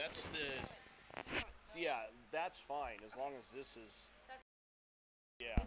That's the yeah. That's fine as long as this is yeah.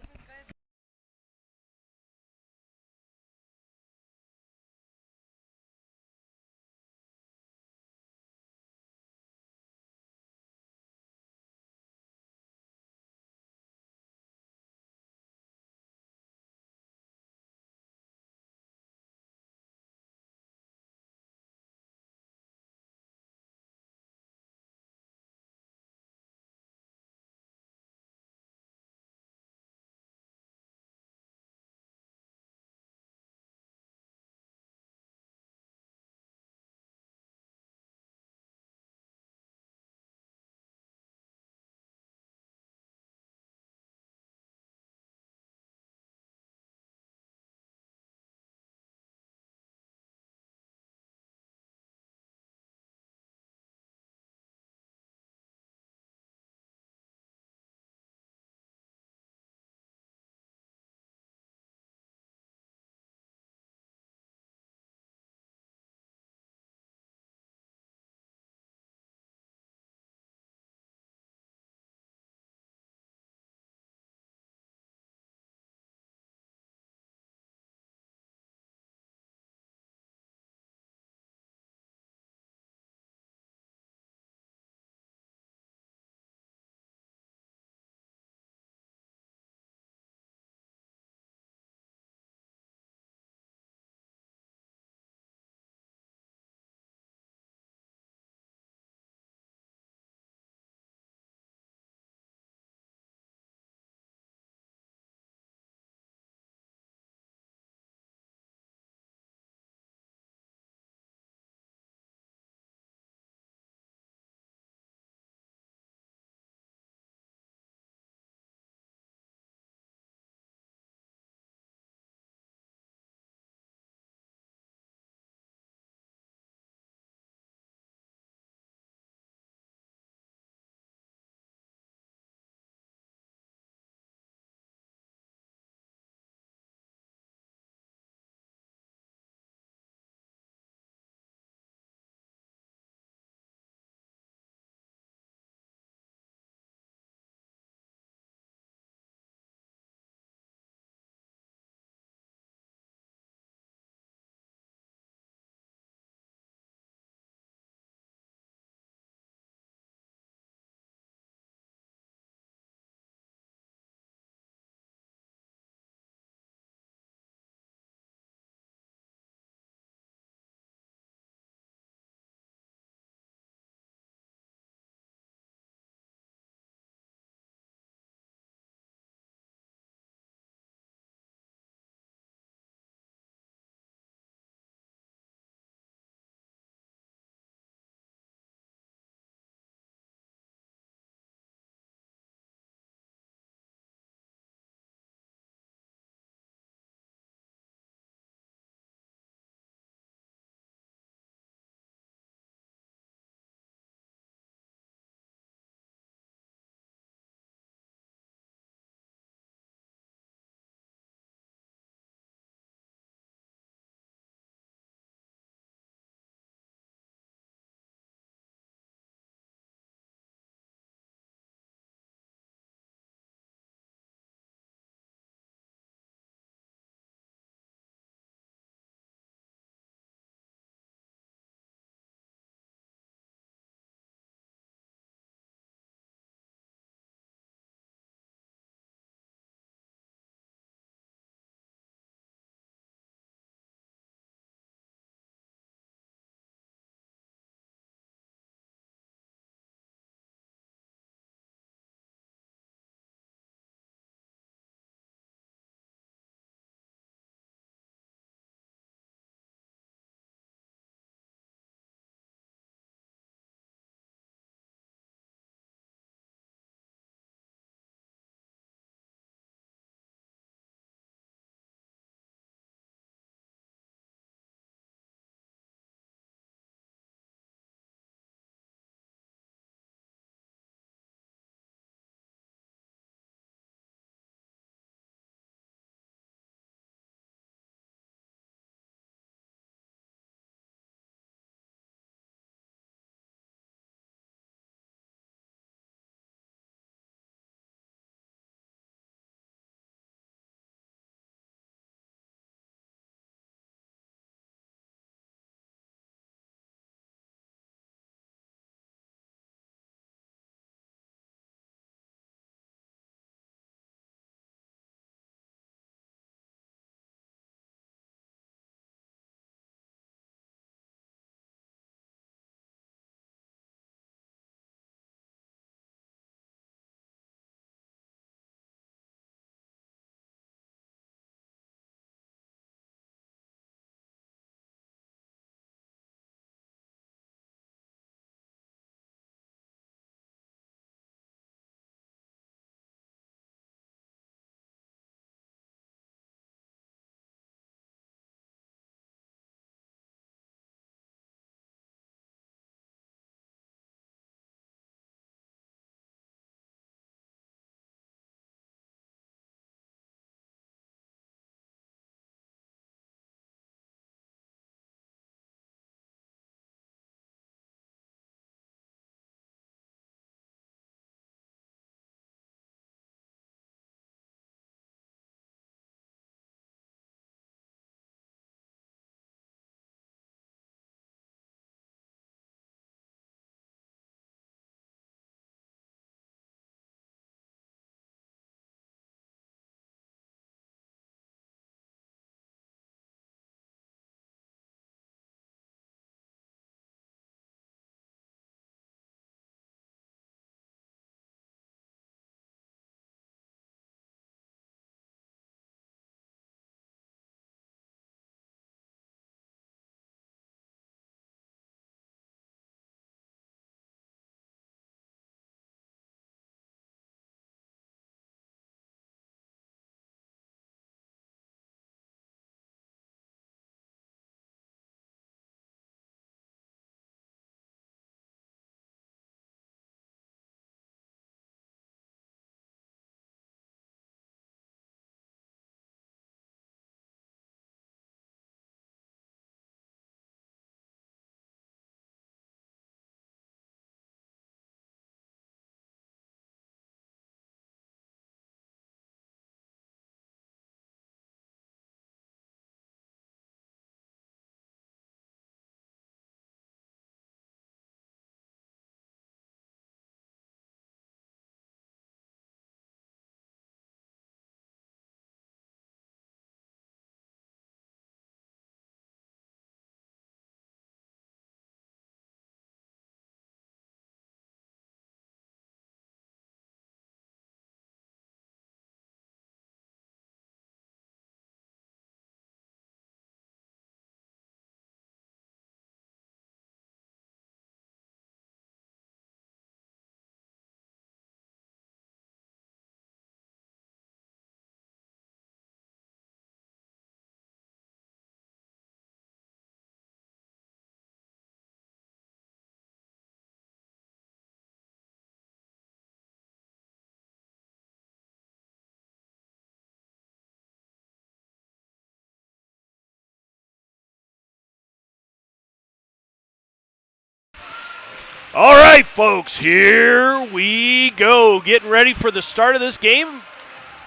All right, folks, here we go. Getting ready for the start of this game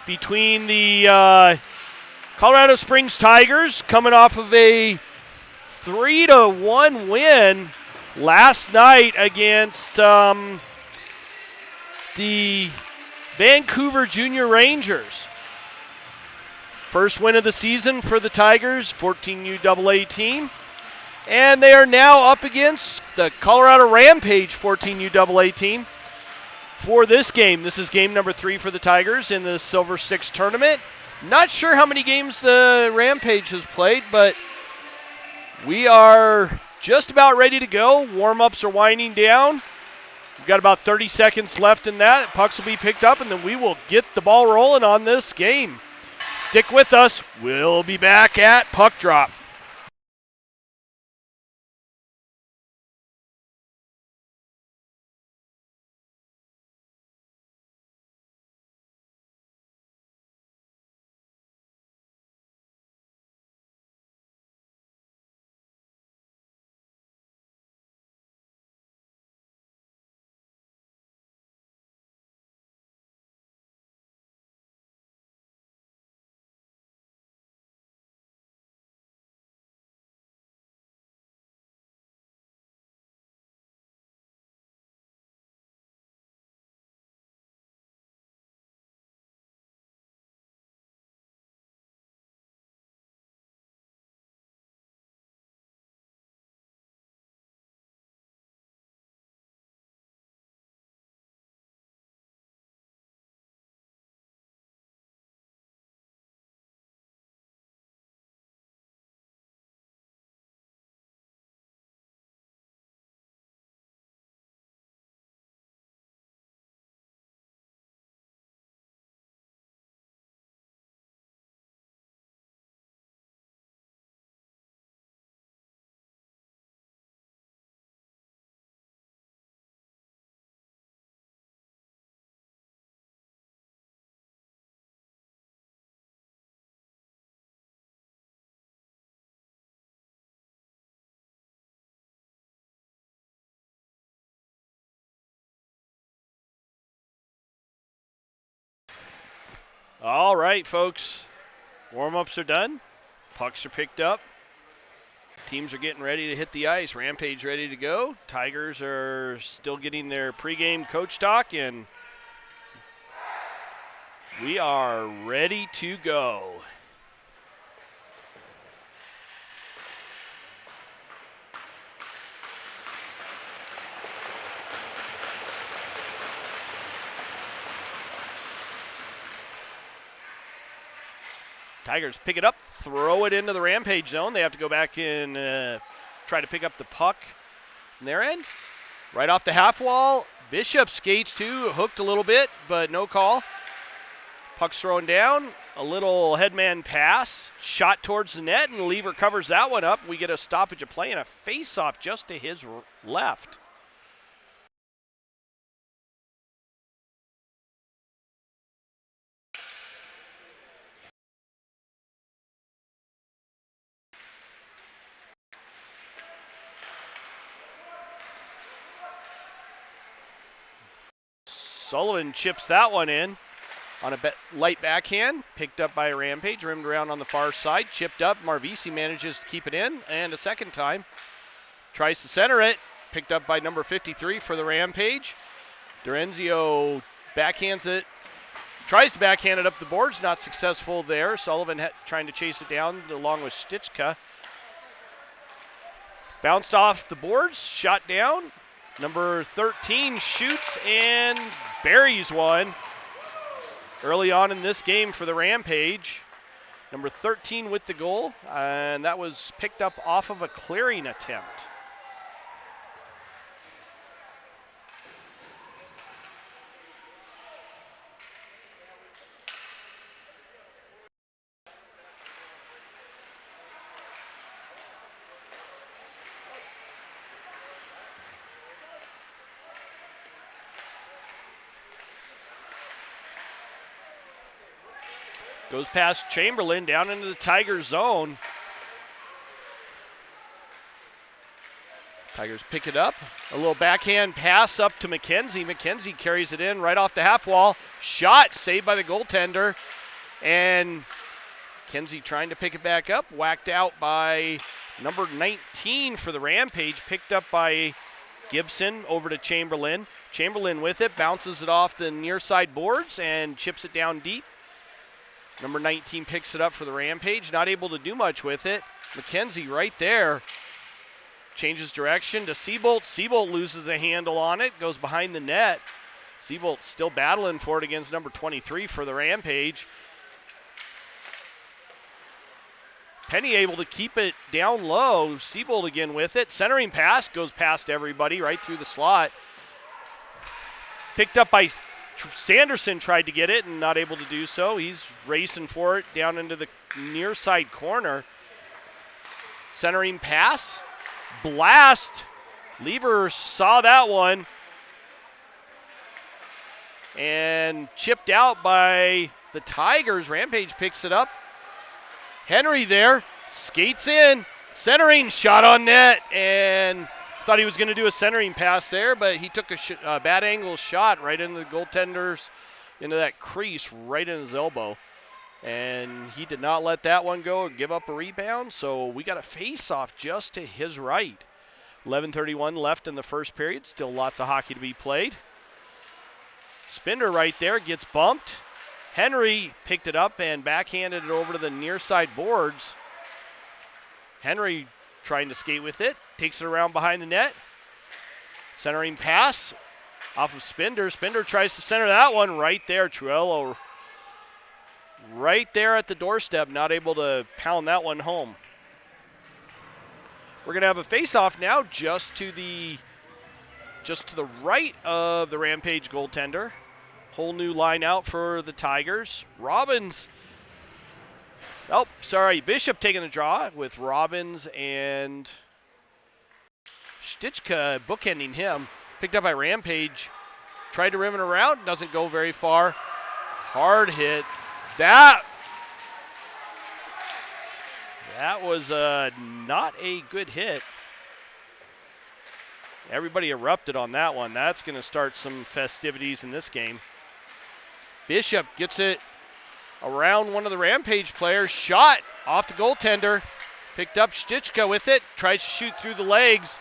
between the Colorado Springs Tigers, coming off of a 3-1 win last night against the Vancouver Junior Rangers. First win of the season for the Tigers, 14UAA team. And they are now up against the Colorado Rampage 14UAA team for this game. This is game number 3 for the Tigers in the Silver Sticks tournament. Not sure how many games the Rampage has played, but we are just about ready to go. Warm-ups are winding down. We've got about 30 seconds left in that. Pucks will be picked up, and then we will get the ball rolling on this game. Stick with us. We'll be back at puck drop. All right, folks. Warm-ups are done. Pucks are picked up. Teams are getting ready to hit the ice. Rampage ready to go. Tigers are still getting their pregame coach talk, and we are ready to go. Tigers pick it up, throw it into the Rampage zone. They have to go back and try to pick up the puck in their end. Right off the half wall. Bishop skates too, hooked a little bit, but no call. Puck's thrown down. A little headman pass. Shot towards the net, and Lever covers that one up. We get a stoppage of play and a face-off just to his left. Sullivan chips that one in on a light backhand. Picked up by Rampage, rimmed around on the far side. Chipped up. Marvisi manages to keep it in. And a second time. Tries to center it. Picked up by number 53 for the Rampage. Dorenzio backhands it. Tries to backhand it up the boards. Not successful there. Sullivan trying to chase it down along with Stichka. Bounced off the boards. Shot down. Number 13 shoots and buries one early on in this game for the Rampage. Number 13 with the goal, and that was picked up off of a clearing attempt. Goes past Chamberlain down into the Tiger zone. Tigers pick it up. A little backhand pass up to McKenzie. McKenzie carries it in right off the half wall. Shot saved by the goaltender. And McKenzie trying to pick it back up. Whacked out by number 19 for the Rampage. Picked up by Gibson over to Chamberlain. Chamberlain with it. Bounces it off the near side boards and chips it down deep. Number 19 picks it up for the Rampage. Not able to do much with it. McKenzie right there. Changes direction to Seabolt. Seabolt loses a handle on it. Goes behind the net. Seabolt still battling for it against number 23 for the Rampage. Penny able to keep it down low. Seabolt again with it. Centering pass goes past everybody right through the slot. Picked up by Sanderson, tried to get it and not able to do so. He's racing for it down into the near side corner. Centering pass. Blast. Lever saw that one. And chipped out by the Tigers. Rampage picks it up. Henry there. Skates in. Centering shot on net. And thought he was going to do a centering pass there, but he took a bad angle shot right into the goaltender's, into that crease right in his elbow. And he did not let that one go or give up a rebound, so we got a face-off just to his right. 11:31 left in the first period. Still lots of hockey to be played. Spinner right there gets bumped. Henry picked it up and backhanded it over to the near side boards. Henry trying to skate with it. Takes it around behind the net. Centering pass off of Spender. Spender tries to center that one right there. Truello right there at the doorstep, not able to pound that one home. We're going to have a face-off now just to the right of the Rampage goaltender. Whole new line out for the Tigers. Bishop taking the draw with Robbins and Stichka bookending him. Picked up by Rampage. Tried to rim it around. Doesn't go very far. Hard hit. That was not a good hit. Everybody erupted on that one. That's going to start some festivities in this game. Bishop gets it around one of the Rampage players. Shot off the goaltender. Picked up Stichka with it. Tries to shoot through the legs.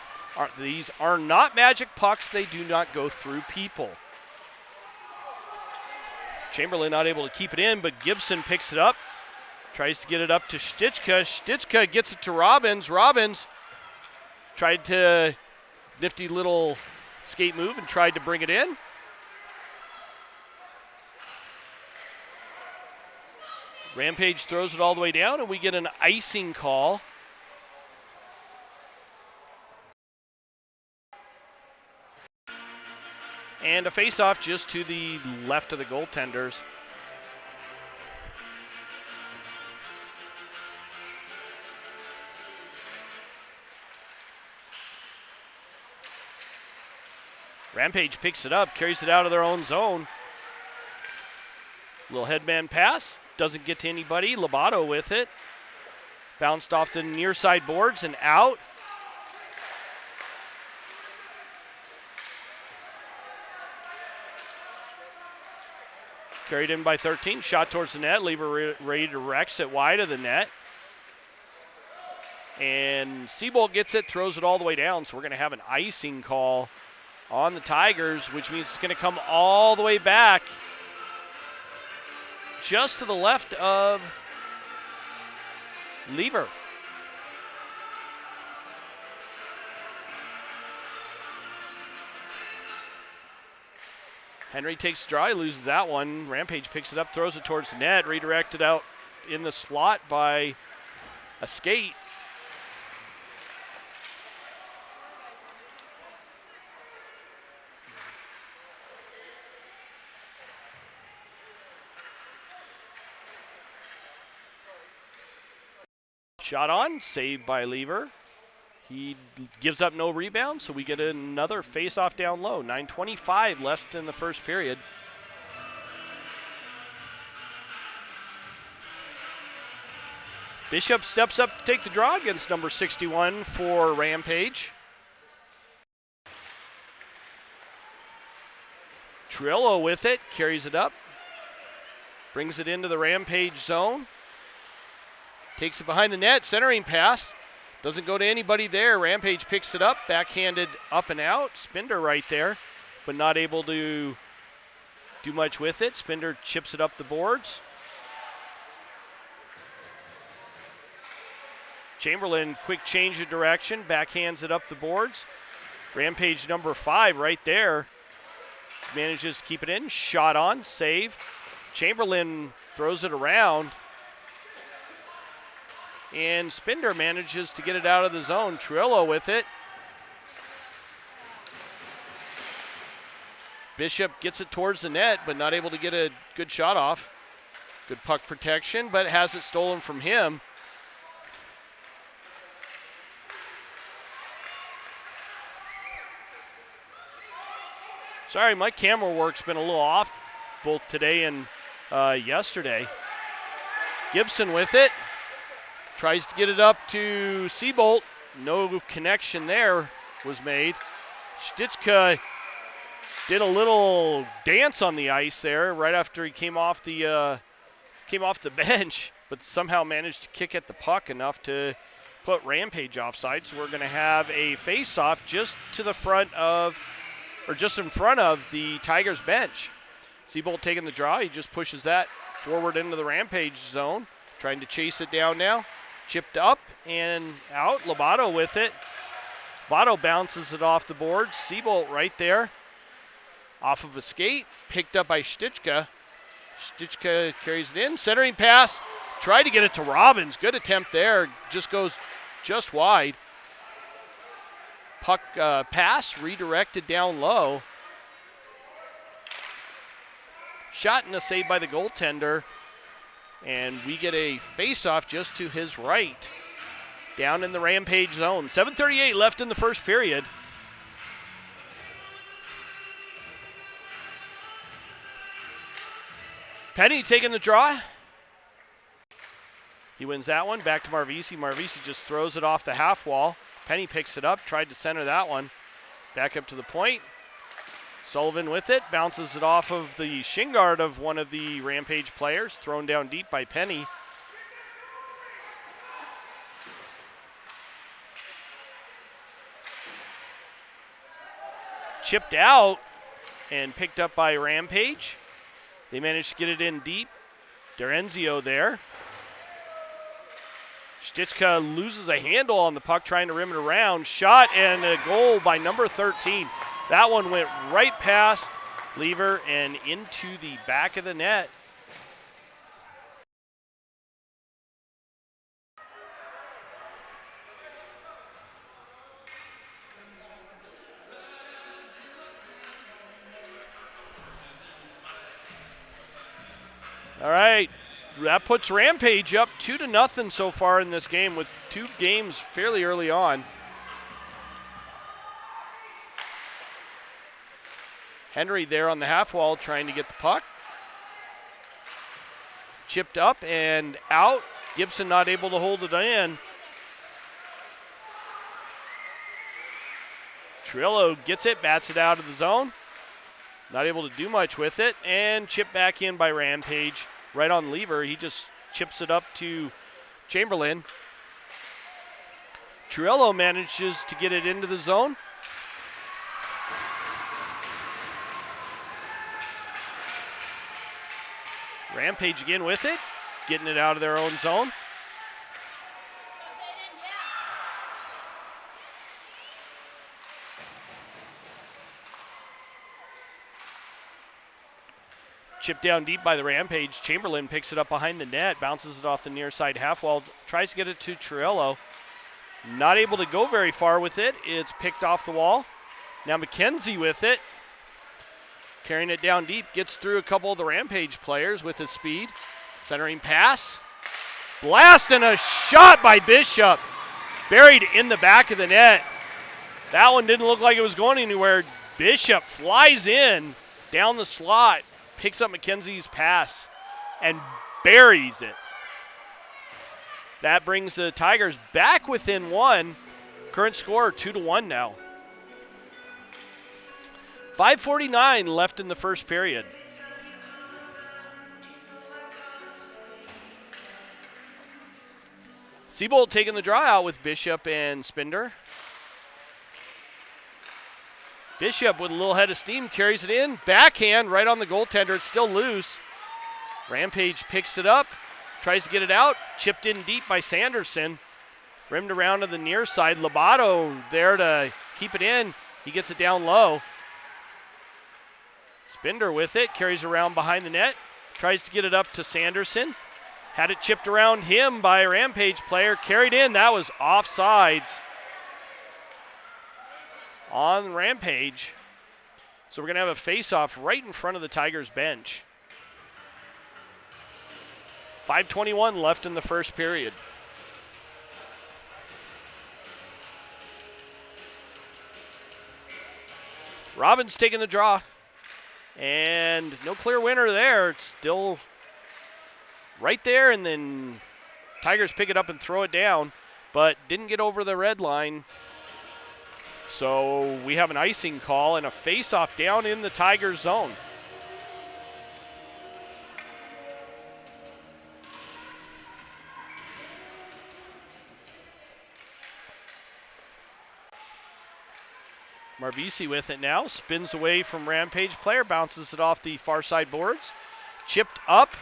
These are not magic pucks. They do not go through people. Chamberlain not able to keep it in, but Gibson picks it up. Tries to get it up to Stichka. Stichka gets it to Robbins. Robbins tried to nifty little skate move and tried to bring it in. Rampage throws it all the way down, and we get an icing call. And a face-off just to the left of the goaltenders. Rampage picks it up, carries it out of their own zone. Little headman pass, doesn't get to anybody. Lobato with it. Bounced off the near side boards and out. Carried in by 13, shot towards the net. Lever redirects it wide of the net. And Seabolt gets it, throws it all the way down. So we're going to have an icing call on the Tigers, which means it's going to come all the way back just to the left of Lever. Henry takes the draw, he loses that one. Rampage picks it up, throws it towards the net, redirected out in the slot by a skate. Shot on, saved by Lever. He gives up no rebound, so we get another face-off down low. 9:25 left in the first period. Bishop steps up to take the draw against number 61 for Rampage. Trillo with it, carries it up, brings it into the Rampage zone, takes it behind the net, centering pass, doesn't go to anybody there. Rampage picks it up, backhanded up and out. Spinder right there, but not able to do much with it. Spinder chips it up the boards. Chamberlain, quick change of direction, backhands it up the boards. Rampage number 5 right there. Manages to keep it in, shot on, save. Chamberlain throws it around. And Spinder manages to get it out of the zone. Trillo with it. Bishop gets it towards the net, but not able to get a good shot off. Good puck protection, but has it stolen from him. Sorry, my camera work's been a little off both today and yesterday. Gibson with it. Tries to get it up to Seabolt. No connection there was made. Stichka did a little dance on the ice there right after he came off the bench, but somehow managed to kick at the puck enough to put Rampage offside. So we're going to have a face-off just to the front of, or just in front of the Tigers bench. Seabolt taking the draw. He just pushes that forward into the Rampage zone, trying to chase it down now. Chipped up and out. Lobato with it. Lobato bounces it off the board. Seabolt right there. Off of a skate. Picked up by Stichka. Stichka carries it in. Centering pass. Tried to get it to Robbins. Good attempt there. Just goes just wide. Puck pass redirected down low. Shot and a save by the goaltender. And we get a face-off just to his right. Down in the Rampage zone. 7:38 left in the first period. Penny taking the draw. He wins that one. Back to Marvisi. Marvisi just throws it off the half wall. Penny picks it up. Tried to center that one. Back up to the point. Sullivan with it, bounces it off of the shin guard of one of the Rampage players, thrown down deep by Penny. Chipped out and picked up by Rampage. They managed to get it in deep. D'Arenzio there. Stichka loses a handle on the puck, trying to rim it around. Shot and a goal by number 13. That one went right past Lever and into the back of the net. All right, that puts Rampage up 2-0 so far in this game with 2 games fairly early on. Henry there on the half wall trying to get the puck. Chipped up and out. Gibson not able to hold it in. Trillo gets it, bats it out of the zone. Not able to do much with it. And chipped back in by Rampage. Right on Lever. He just chips it up to Chamberlain. Trillo manages to get it into the zone. Rampage again with it, getting it out of their own zone. Chipped down deep by the Rampage. Chamberlain picks it up behind the net, bounces it off the near side half wall, tries to get it to Triello. Not able to go very far with it. It's picked off the wall. Now McKenzie with it. Carrying it down deep, gets through a couple of the Rampage players with his speed. Centering pass. Blast and a shot by Bishop. Buried in the back of the net. That one didn't look like it was going anywhere. Bishop flies in down the slot, picks up McKenzie's pass, and buries it. That brings the Tigers back within 1. Current score 2-1 now. 5:49 left in the first period. Seabolt taking the draw out with Bishop and Spinder. Bishop with a little head of steam carries it in. Backhand right on the goaltender. It's still loose. Rampage picks it up. Tries to get it out. Chipped in deep by Sanderson. Rimmed around to the near side. Lobato there to keep it in. He gets it down low. Spinder with it. Carries around behind the net. Tries to get it up to Sanderson. Had it chipped around him by a Rampage player. Carried in. That was offsides on Rampage. So we're going to have a face-off right in front of the Tigers bench. 5:21 left in the first period. Robbins taking the draw. And no clear winner there. It's still right there, and then Tigers pick it up and throw it down, but didn't get over the red line. So we have an icing call and a face-off down in the Tigers zone. Marvisi with it now, spins away from Rampage player, bounces it off the far side boards. Chipped up.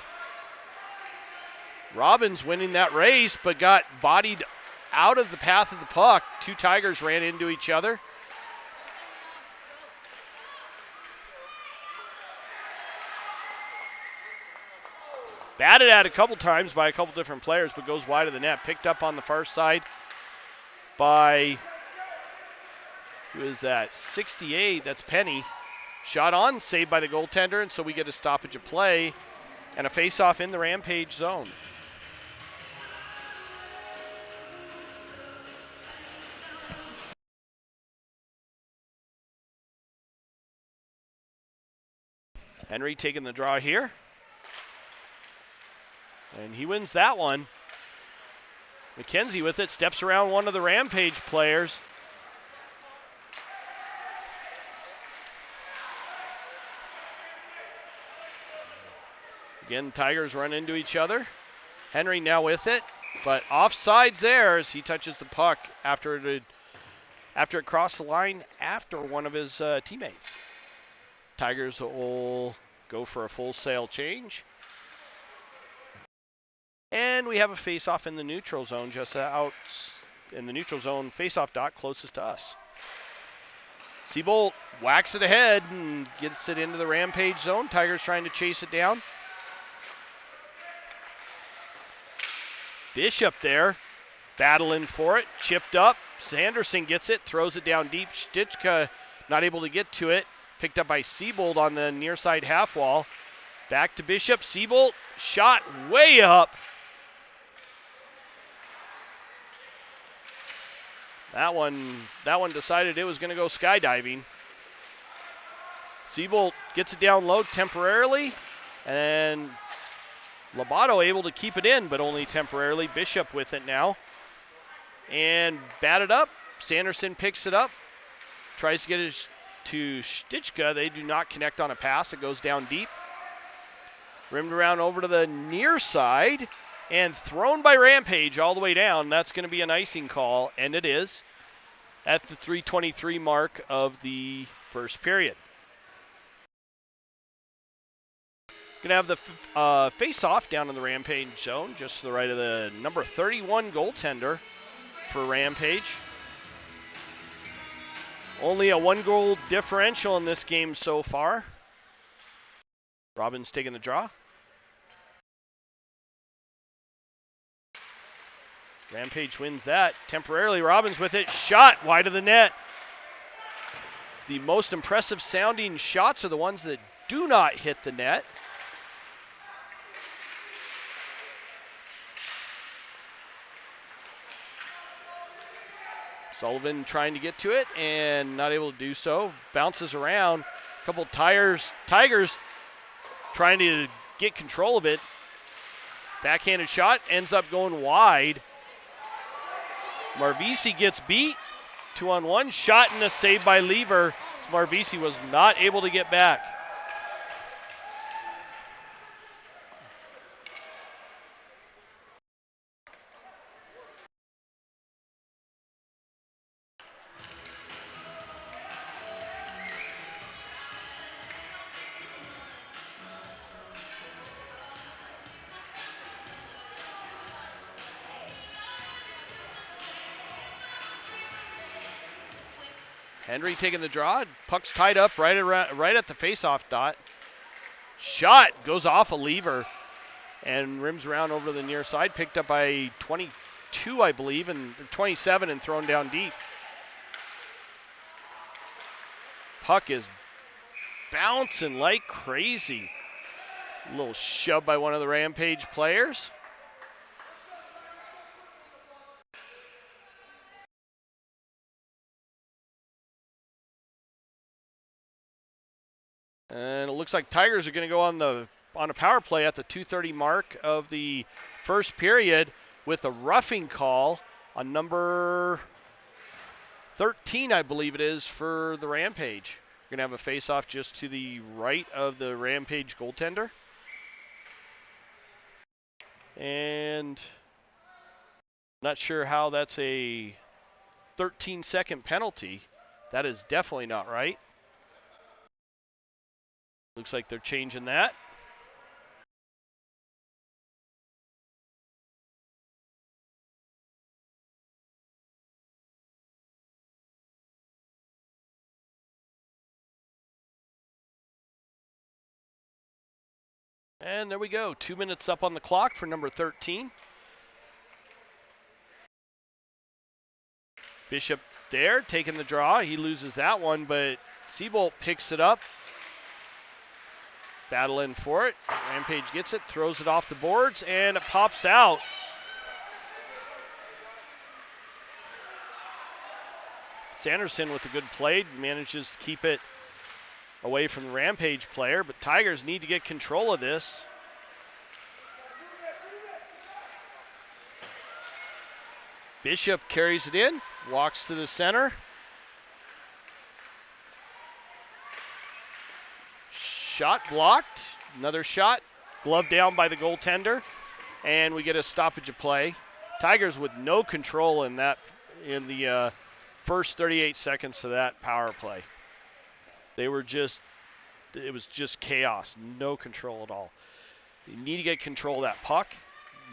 Robbins winning that race, but got bodied out of the path of the puck. Two Tigers ran into each other. Batted at a couple times by a couple different players, but goes wide of the net. Picked up on the far side by, who is that? 68, that's Penny. Shot on, saved by the goaltender, and so we get a stoppage of play and a face-off in the Rampage zone. Henry taking the draw here. And he wins that one. McKenzie with it, steps around one of the Rampage players. Again, Tigers run into each other. Henry now with it, but offsides there as he touches the puck after it crossed the line after one of his teammates. Tigers will go for a full sail change. And we have a face-off in the neutral zone, just out in the neutral zone, face-off dot closest to us. Seabolt whacks it ahead and gets it into the Rampage zone. Tigers trying to chase it down. Bishop there, battling for it, chipped up. Sanderson gets it, throws it down deep. Stichka not able to get to it. Picked up by Seabolt on the near side half wall. Back to Bishop. Seabolt, shot way up. That one decided it was going to go skydiving. Seabolt gets it down low temporarily, and Lobato able to keep it in, but only temporarily. Bishop with it now. And batted up. Sanderson picks it up. Tries to get it to Stichka. They do not connect on a pass. It goes down deep. Rimmed around over to the near side. And thrown by Rampage all the way down. That's going to be an icing call, and it is at the 3:23 mark of the first period. Going to have the face-off down in the Rampage zone, just to the right of the number 31 goaltender for Rampage. Only a one-goal differential in this game so far. Robbins taking the draw. Rampage wins that temporarily. Robbins with it, shot wide of the net. The most impressive sounding shots are the ones that do not hit the net. Sullivan trying to get to it and not able to do so. Bounces around. A couple Tigers trying to get control of it. Backhanded shot ends up going wide. Marvisi gets beat. 2-on-1 shot and a save by Lever. Marvisi was not able to get back. Henry taking the draw. Puck's tied up right at the face-off dot. Shot goes off a lever and rims around over the near side. Picked up by 22, I believe, and 27 and thrown down deep. Puck is bouncing like crazy. A little shove by one of the Rampage players. And it looks like Tigers are going to go on a power play at the 2:30 mark of the first period with a roughing call on number 13, I believe it is, for the Rampage. We're going to have a face-off just to the right of the Rampage goaltender. And not sure how that's a 13-second penalty. That is definitely not right. Looks like they're changing that. And there we go. 2 minutes up on the clock for number 13. Bishop there, taking the draw. He loses that one, but Seabolt picks it up. Battling for it. Rampage gets it, throws it off the boards, and it pops out. Sanderson with a good play manages to keep it away from the Rampage player, but Tigers need to get control of this. Bishop carries it in, walks to the center. Shot blocked. Another shot. Glove down by the goaltender. And we get a stoppage of play. Tigers with no control in the first 38 seconds of that power play. It was just chaos. No control at all. You need to get control of that puck.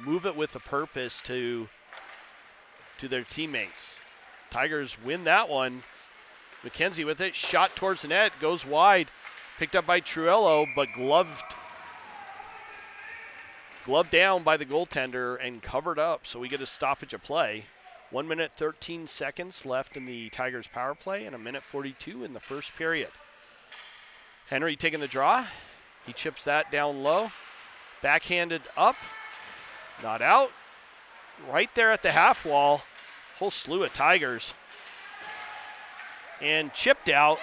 Move it with a purpose to their teammates. Tigers win that one. McKenzie with it. Shot towards the net. Goes wide. Picked up by Truello, but gloved down by the goaltender and covered up. So we get a stoppage of play. 1 minute, 13 seconds left in the Tigers power play and 1:42 in the first period. Henry taking the draw. He chips that down low. Backhanded up. Not out. Right there at the half wall. Whole slew of Tigers. And chipped out.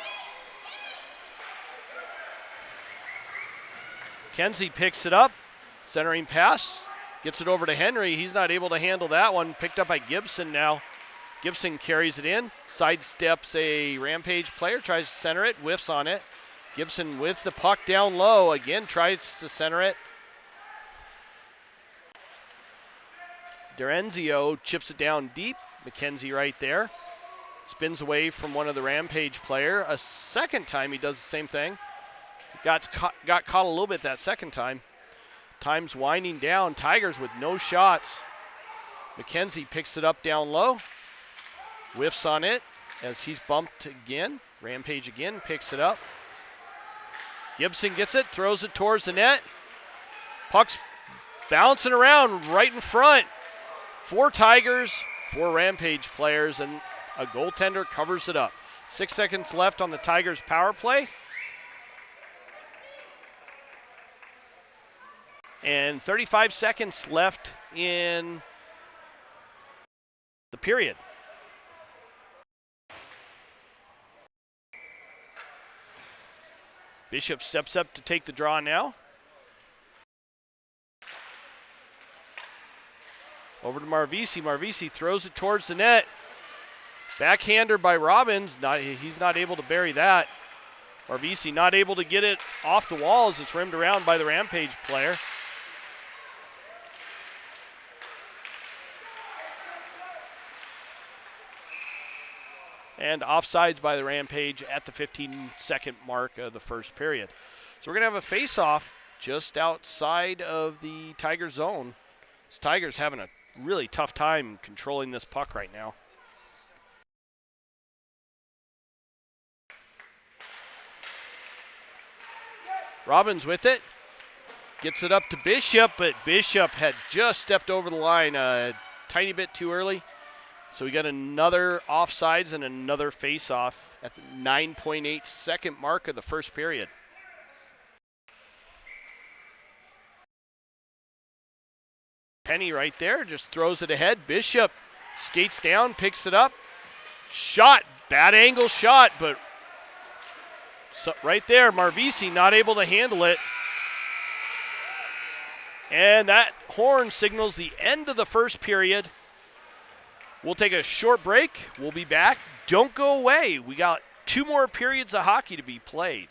Kenzie picks it up. Centering pass. Gets it over to Henry. He's not able to handle that one. Picked up by Gibson now. Gibson carries it in. Sidesteps a Rampage player. Tries to center it. Whiffs on it. Gibson with the puck down low. Again tries to center it. D'Arenzio chips it down deep. McKenzie right there. Spins away from one of the Rampage player. A second time he does the same thing. Got caught a little bit that second time. Time's winding down. Tigers with no shots. McKenzie picks it up down low. Whiffs on it as he's bumped again. Rampage again picks it up. Gibson gets it, throws it towards the net. Puck's bouncing around right in front. 4 Tigers, 4 Rampage players, and a goaltender covers it up. 6 seconds left on the Tigers power play. And 35 seconds left in the period. Bishop steps up to take the draw now. Over to Marvisi. Marvisi throws it towards the net. Backhander by Robbins. He's not able to bury that. Marvisi not able to get it off the wall as it's rimmed around by the Rampage player. And offsides by the Rampage at the 15-second mark of the first period. So we're going to have a face-off just outside of the Tiger zone. This Tiger's having a really tough time controlling this puck right now. Robbins with it. Gets it up to Bishop, but Bishop had just stepped over the line a tiny bit too early. So we got another offsides and another face-off at the 9.8 second mark of the first period. Penny right there just throws it ahead. Bishop skates down, picks it up. Shot, bad angle shot, but so right there, Marvisi not able to handle it. And that horn signals the end of the first period. We'll take a short break. We'll be back. Don't go away. We got 2 more periods of hockey to be played.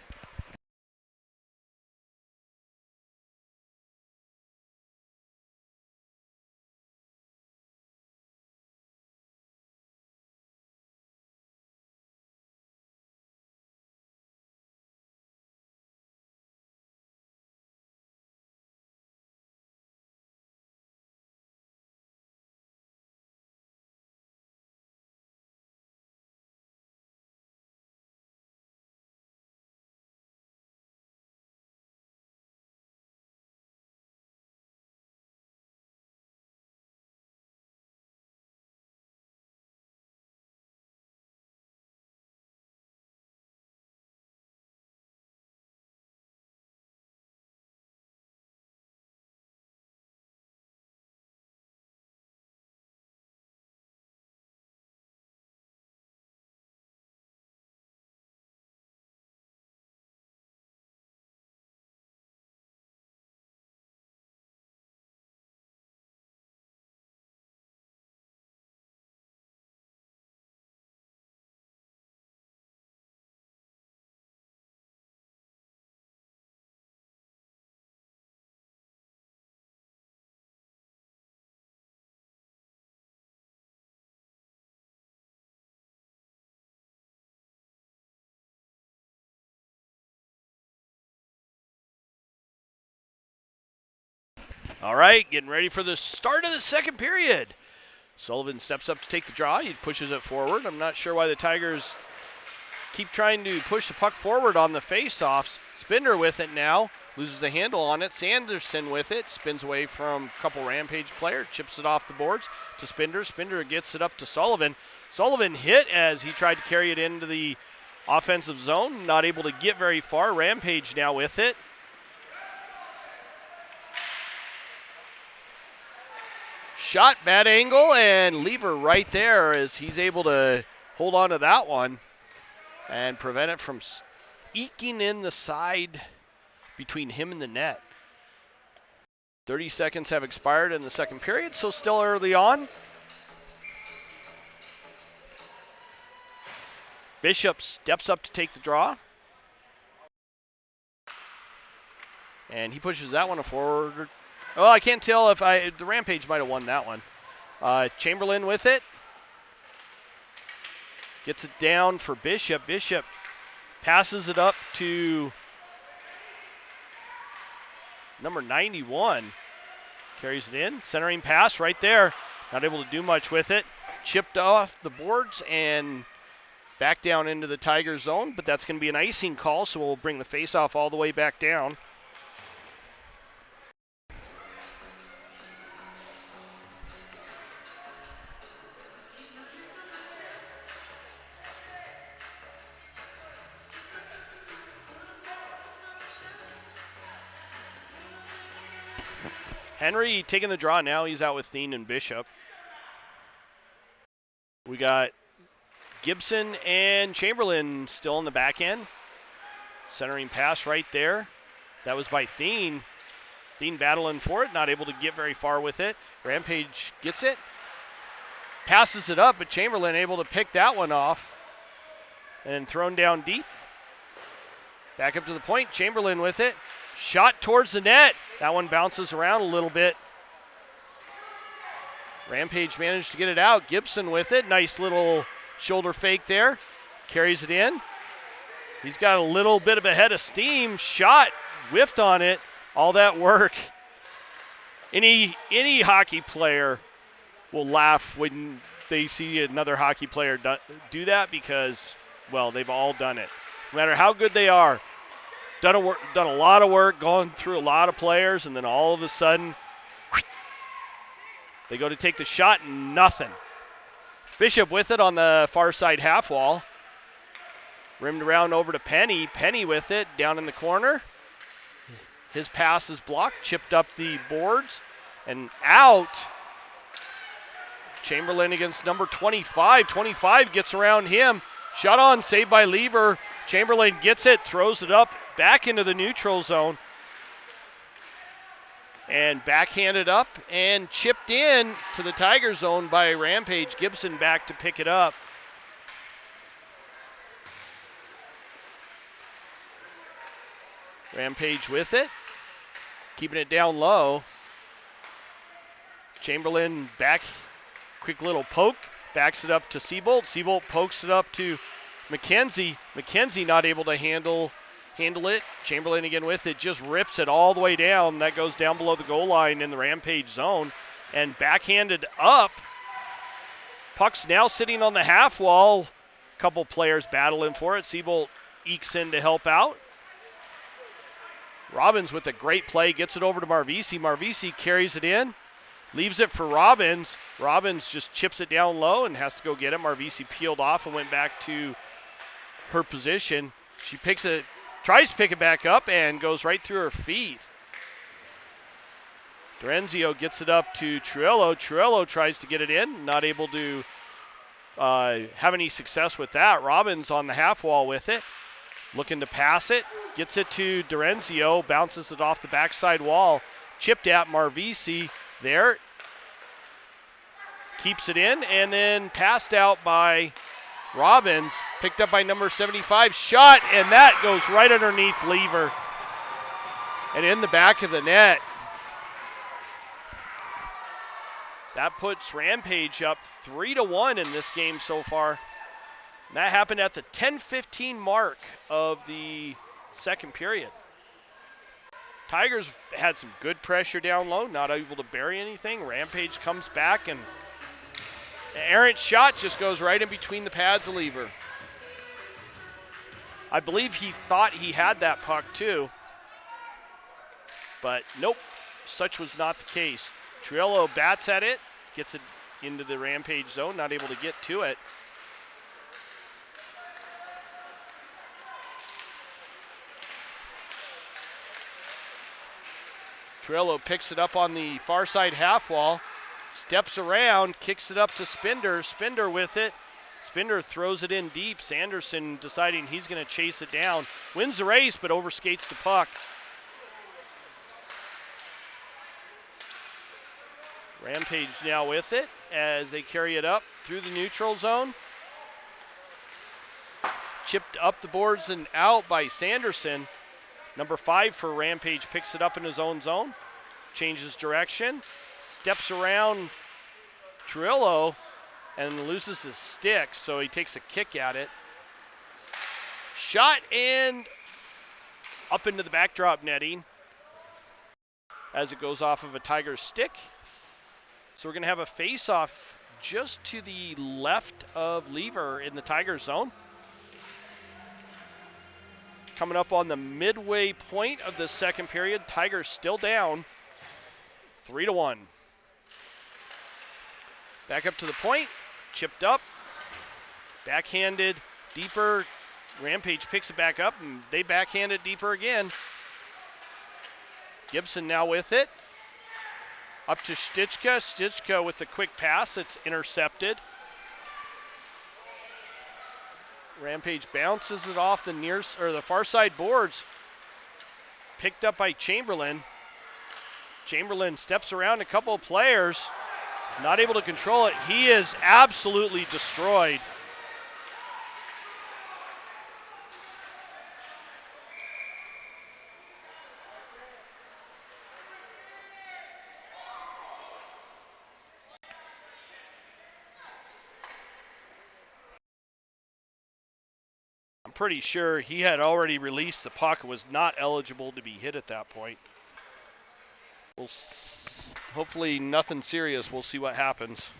All right, getting ready for the start of the second period. Sullivan steps up to take the draw. He pushes it forward. I'm not sure why the Tigers keep trying to push the puck forward on the face-offs. Spindler with it now. Loses the handle on it. Sanderson with it. Spins away from a couple Rampage player. Chips it off the boards to Spindler. Spindler gets it up to Sullivan. Sullivan hit as he tried to carry it into the offensive zone. Not able to get very far. Rampage now with it. Shot, bad angle, and Lever right there as he's able to hold on to that one and prevent it from eking in the side between him and the net. 30 seconds have expired in the second period, so still early on. Bishop steps up to take the draw. And he pushes that one forward. Oh, I can't tell if the Rampage might have won that one. Chamberlain with it. Gets it down for Bishop. Bishop passes it up to number 91. Carries it in. Centering pass right there. Not able to do much with it. Chipped off the boards and back down into the Tiger zone. But that's going to be an icing call, so we'll bring the faceoff all the way back down. Henry taking the draw now. He's out with Thien and Bishop. We got Gibson and Chamberlain still on the back end. Centering pass right there. That was by Thien. Thien battling for it. Not able to get very far with it. Rampage gets it. Passes it up, but Chamberlain able to pick that one off. And thrown down deep. Back up to the point. Chamberlain with it. Shot towards the net. That one bounces around a little bit. Rampage managed to get it out. Gibson with it. Nice little shoulder fake there. Carries it in. He's got a little bit of a head of steam. Shot. Whiffed on it. All that work. Any hockey player will laugh when they see another hockey player do that because, well, they've all done it. No matter how good they are, done a lot of work, gone through a lot of players, and then all of a sudden, they go to take the shot and nothing. Bishop with it on the far side half wall. Rimmed around over to Penny. Penny with it down in the corner. His pass is blocked, chipped up the boards, and out. Chamberlain against number 25. 25 gets around him. Shot on, saved by Lever. Chamberlain gets it, throws it up, back into the neutral zone. And backhanded up and chipped in to the Tiger zone by Rampage. Gibson back to pick it up. Rampage with it. Keeping it down low. Chamberlain back. Quick little poke. Backs it up to Seabolt. Seabolt pokes it up to McKenzie. McKenzie not able to handle it. Chamberlain again with it. Just rips it all the way down. That goes down below the goal line in the Rampage zone. And backhanded up. Puck's now sitting on the half wall. Couple players battling for it. Seabolt ekes in to help out. Robbins with a great play. Gets it over to Marvisi. Marvisi carries it in. Leaves it for Robbins. Robbins just chips it down low and has to go get it. Marvisi peeled off and went back to her position. She picks it, tries to pick it back up and goes right through her feet. Dorenzio gets it up to Truello. Truello tries to get it in. Not able to have any success with that. Robbins on the half wall with it. Looking to pass it. Gets it to Dorenzio. Bounces it off the backside wall. Chipped at Marvisi. There, keeps it in, and then passed out by Robbins, picked up by number 75, shot, and that goes right underneath Lever and in the back of the net. That puts Rampage up 3-1 in this game so far. And that happened at the 10:15 mark of the second period. Tigers had some good pressure down low, not able to bury anything. Rampage comes back, and an errant shot just goes right in between the pads of Lever. I believe he thought he had that puck too, but nope, such was not the case. Triello bats at it, gets it into the Rampage zone, not able to get to it. Triello picks it up on the far side half wall, steps around, kicks it up to Spinder. Spinder with it. Spinder throws it in deep. Sanderson deciding he's going to chase it down. Wins the race, but overskates the puck. Rampage now with it as they carry it up through the neutral zone. Chipped up the boards and out by Sanderson. Number 5 for Rampage picks it up in his own zone. Changes direction. Steps around Trillo and loses his stick, so he takes a kick at it. Shot and up into the backdrop netting as it goes off of a Tiger's stick. So we're going to have a face-off just to the left of Lever in the Tiger zone. Coming up on the midway point of the second period, Tigers still down 3-1. Back up to the point, chipped up, backhanded deeper. Rampage picks it back up, and they backhand it deeper again. Gibson now with it. Up to Stichka. Stichka with the quick pass. It's intercepted. Rampage bounces it off the far side boards. Picked up by Chamberlain. Chamberlain steps around a couple of players. Not able to control it. He is absolutely destroyed. pretty sure he had already released the puck, was not eligible to be hit at that point. Hopefully nothing serious. We'll see what happens.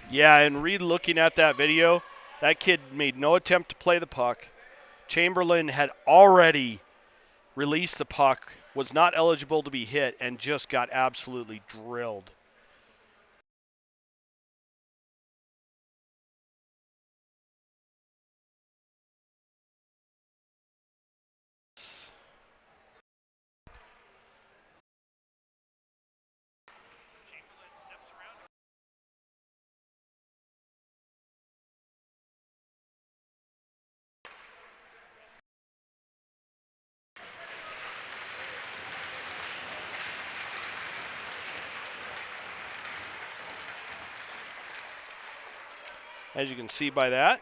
Yeah, and re-looking at that video, that kid made no attempt to play the puck. Chamberlain had already released the puck, was not eligible to be hit, and just got absolutely drilled. As you can see by that.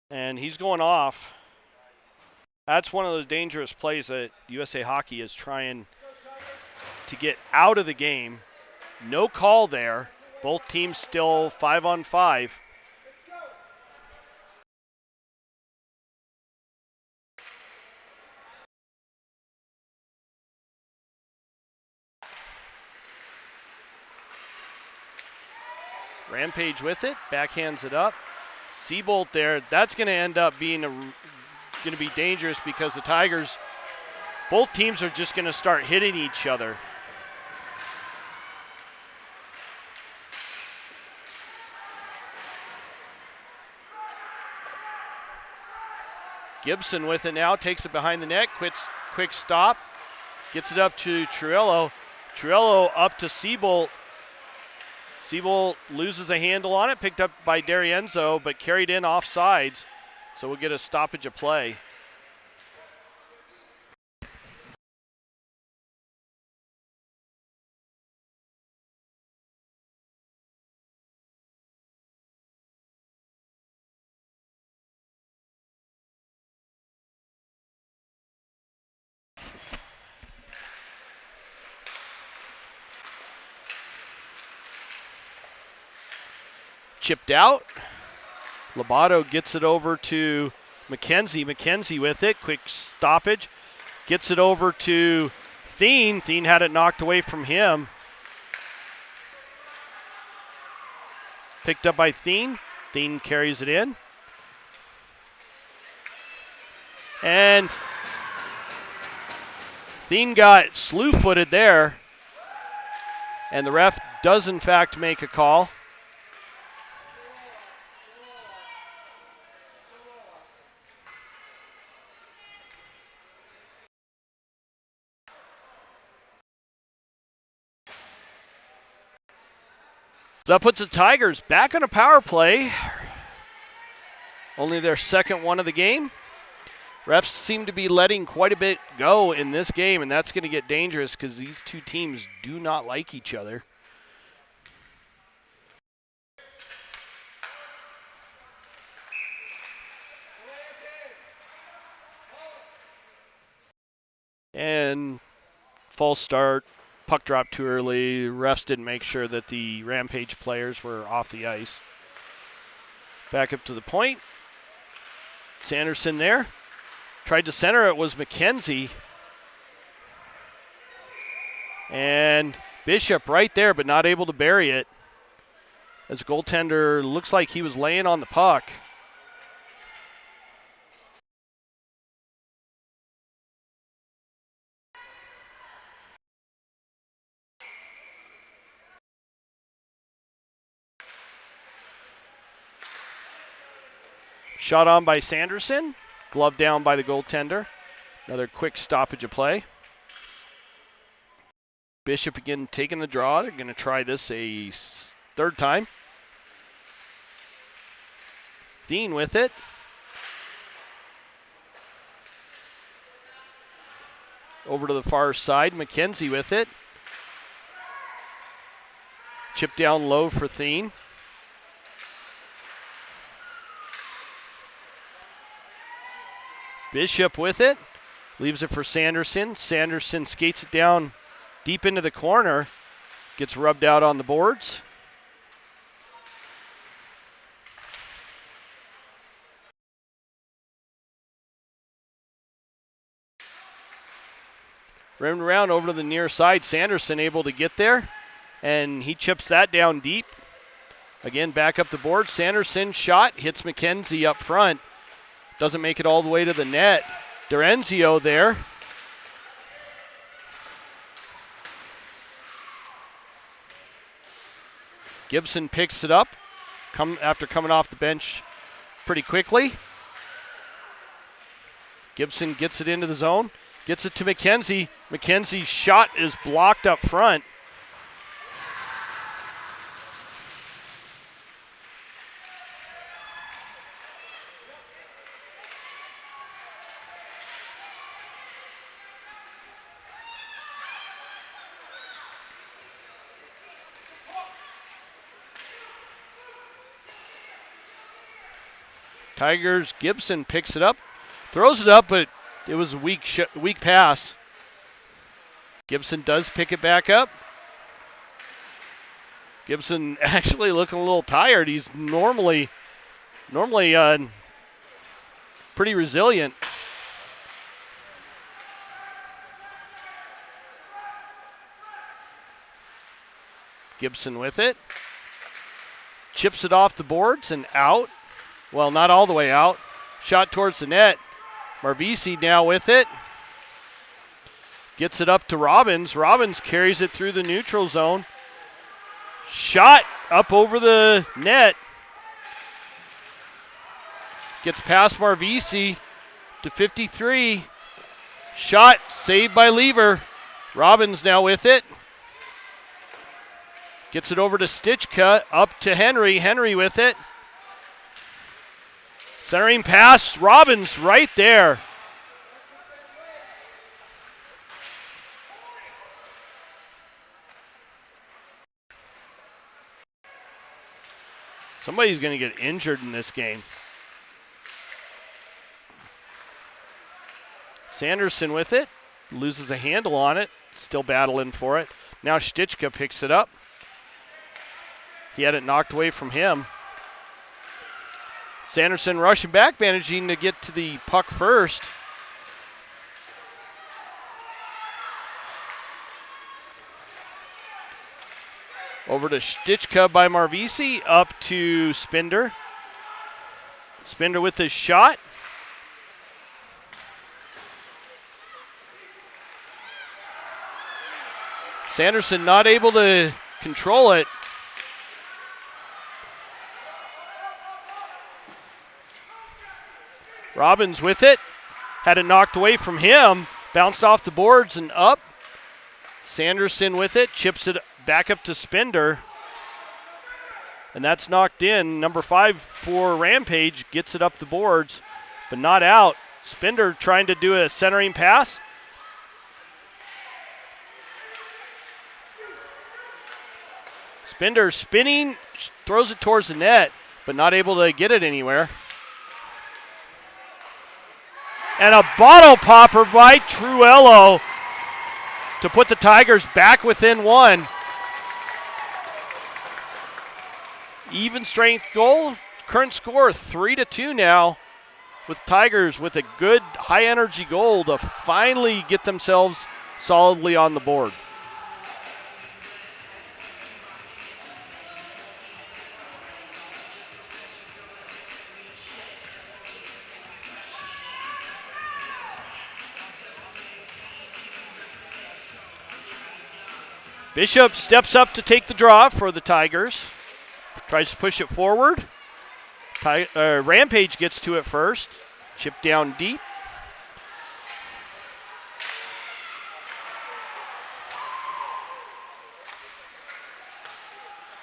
And he's going off. That's one of those dangerous plays that USA Hockey is trying to get out of the game. No call there. Both teams still 5-on-5. Rampage with it, backhands it up. Seabolt there. That's going to end up being going to be dangerous because the Tigers, both teams are just going to start hitting each other. Gibson with it now, takes it behind the net, quick stop, gets it up to Truello. Truello up to Seabolt. Seabolt loses a handle on it, picked up by D'Arienzo, but carried in off sides. So we'll get a stoppage of play. Chipped out. Lobato gets it over to McKenzie. McKenzie with it. Quick stoppage. Gets it over to Thien. Thien had it knocked away from him. Picked up by Thien. Thien carries it in. And Thien got slew-footed there. And the ref does in fact make a call. So that puts the Tigers back on a power play. Only their second one of the game. Refs seem to be letting quite a bit go in this game, and that's going to get dangerous because these two teams do not like each other. And false start. Puck dropped too early. Refs didn't make sure that the Rampage players were off the ice. Back up to the point. Sanderson there. Tried to center it, was McKenzie. And Bishop right there, but not able to bury it. as goaltender looks like he was laying on the puck. Shot on by Sanderson. Glove down by the goaltender. Another quick stoppage of play. Bishop again taking the draw. They're going to try this a third time. Dean with it. Over to the far side. McKenzie with it. Chip down low for Thien. Bishop with it. Leaves it for Sanderson. Sanderson skates it down deep into the corner. Gets rubbed out on the boards. Rimmed around over to the near side. Sanderson able to get there. And he chips that down deep. Again, back up the board. Sanderson shot. Hits McKenzie up front. Doesn't make it all the way to the net. D'Arenzio there. Gibson picks it up after coming off the bench pretty quickly. Gibson gets it into the zone. Gets it to McKenzie. McKenzie's shot is blocked up front. Tigers, Gibson picks it up, throws it up, but it was a weak pass. Gibson does pick it back up. Gibson actually looking a little tired. He's normally pretty resilient. Gibson with it. Chips it off the boards and out. Well, not all the way out. Shot towards the net. Marvisi now with it. Gets it up to Robbins. Robbins carries it through the neutral zone. Shot up over the net. Gets past Marvisi to 53. Shot saved by Lever. Robbins now with it. Gets it over to Stitchka. Up to Henry. Henry with it. Centering pass, Robbins right there. Somebody's going to get injured in this game. Sanderson with it, loses a handle on it, still battling for it. Now Stitchka picks it up. He had it knocked away from him. Sanderson rushing back, managing to get to the puck first. Over to Stitchka by Marvisi, up to Spinder. Spinder with his shot. Sanderson not able to control it. Robbins with it. Had it knocked away from him. Bounced off the boards and up. Sanderson with it. Chips it back up to Spinder. And that's knocked in. Number 5 for Rampage gets it up the boards, but not out. Spinder trying to do a centering pass. Spinder spinning, throws it towards the net, but not able to get it anywhere. And a bottle popper by Truello to put the Tigers back within one. Even strength goal. Current score 3-2 now, with Tigers with a good high energy goal to finally get themselves solidly on the board. Bishop steps up to take the draw for the Tigers. Tries to push it forward. Rampage gets to it first. Chip down deep.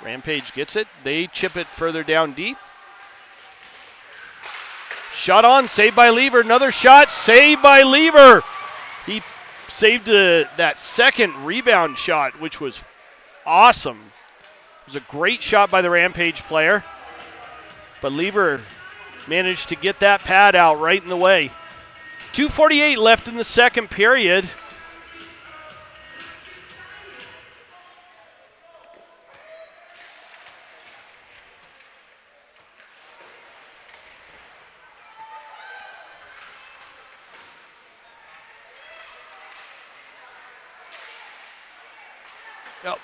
Rampage gets it. They chip it further down deep. Shot on, saved by Lever. Another shot, saved by Lever. He saved that second rebound shot, which was awesome. It was a great shot by the Rampage player. But Lever managed to get that pad out right in the way. 2:48 left in the second period. Yep.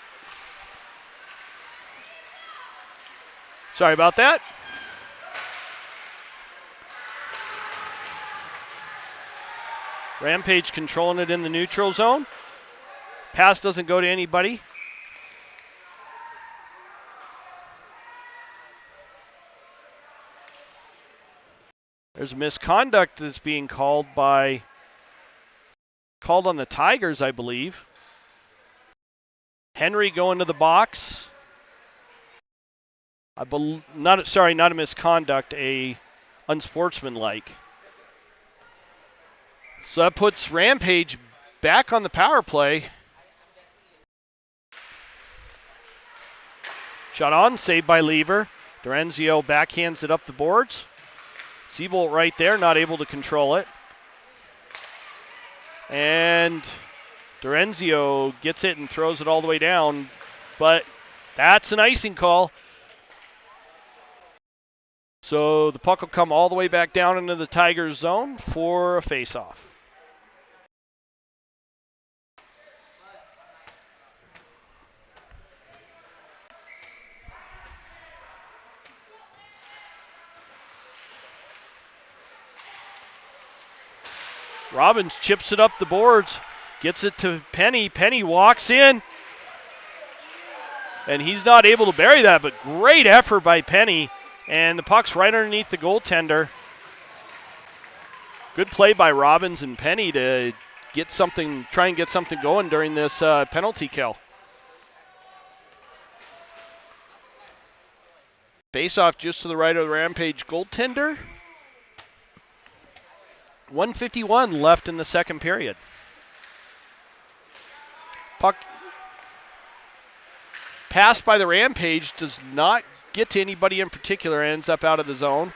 Sorry about that. Rampage controlling it in the neutral zone. Pass doesn't go to anybody. There's misconduct that's being called on the Tigers, I believe. Henry going to the box. Not a misconduct, a unsportsmanlike. So that puts Rampage back on the power play. Shot on, saved by Lever. Dorenzio backhands it up the boards. Siebold right there, not able to control it. And Dorenzio gets it and throws it all the way down, but that's an icing call. So the puck will come all the way back down into the Tigers zone for a face-off. Robbins chips it up the boards, gets it to Penny. Penny walks in, and he's not able to bury that, but great effort by Penny, and the puck's right underneath the goaltender. Good play by Robbins and Penny to try and get something going during this penalty kill. Face-off just to the right of the Rampage goaltender. 1:51 left in the second period. Puck passed by the Rampage, does not get to anybody in particular, ends up out of the zone.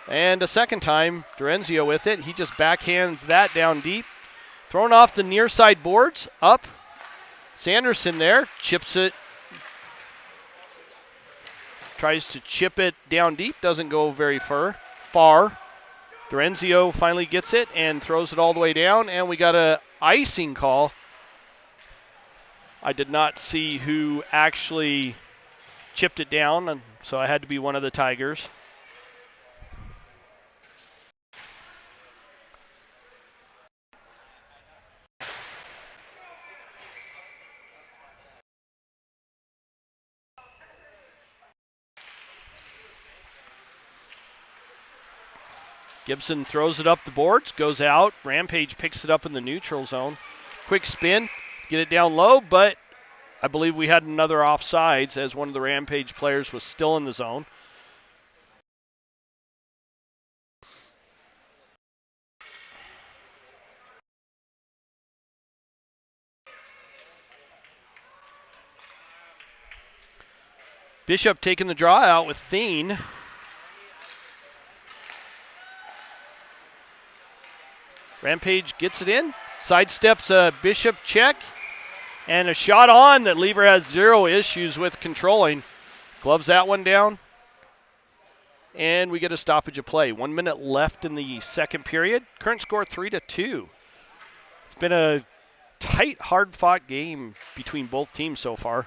And a second time, Dorenzio with it. He just backhands that down deep. Thrown off the near side boards, up. Sanderson there, chips it. Tries to chip it down deep, doesn't go very far. Dorenzio finally gets it and throws it all the way down, and we got a icing call. I did not see who actually chipped it down, and so I had to be one of the Tigers. Gibson throws it up the boards, goes out. Rampage picks it up in the neutral zone. Quick spin, get it down low, but I believe we had another offsides as one of the Rampage players was still in the zone. Bishop taking the draw out with Thien. Rampage gets it in, sidesteps a Bishop check, and a shot on that Lever has zero issues with controlling. Gloves that one down, and we get a stoppage of play. 1 minute left in the second period. Current score 3-2. It's been a tight, hard-fought game between both teams so far.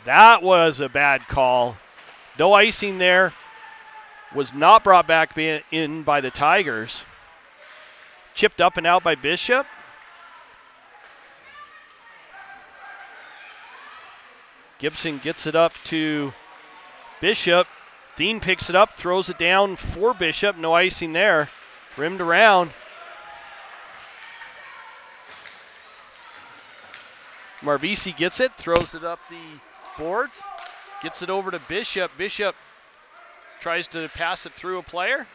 That was a bad call. No icing there. was not brought back in by the Tigers. Chipped up and out by Bishop. Gibson gets it up to Bishop. Thien picks it up, throws it down for Bishop. No icing there. Rimmed around. Marvisi gets it, throws it up the boards. Gets it over to Bishop. Bishop tries to pass it through a player.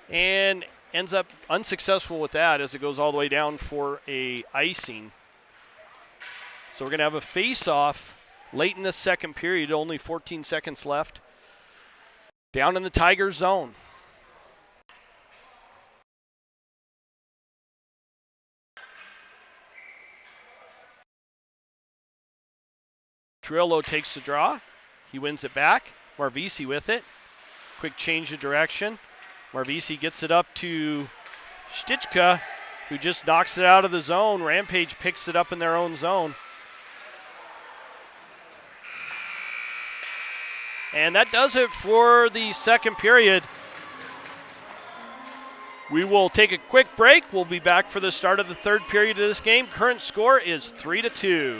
And ends up unsuccessful with that as it goes all the way down for a icing. So we're going to have a face-off late in the second period, only 14 seconds left. Down in the Tigers zone. Trillo takes the draw. He wins it back. Marvisi with it. Quick change of direction. Marvisi gets it up to Stichka, who just knocks it out of the zone. Rampage picks it up in their own zone. And that does it for the second period. We will take a quick break. We'll be back for the start of the third period of this game. Current score is 3-2.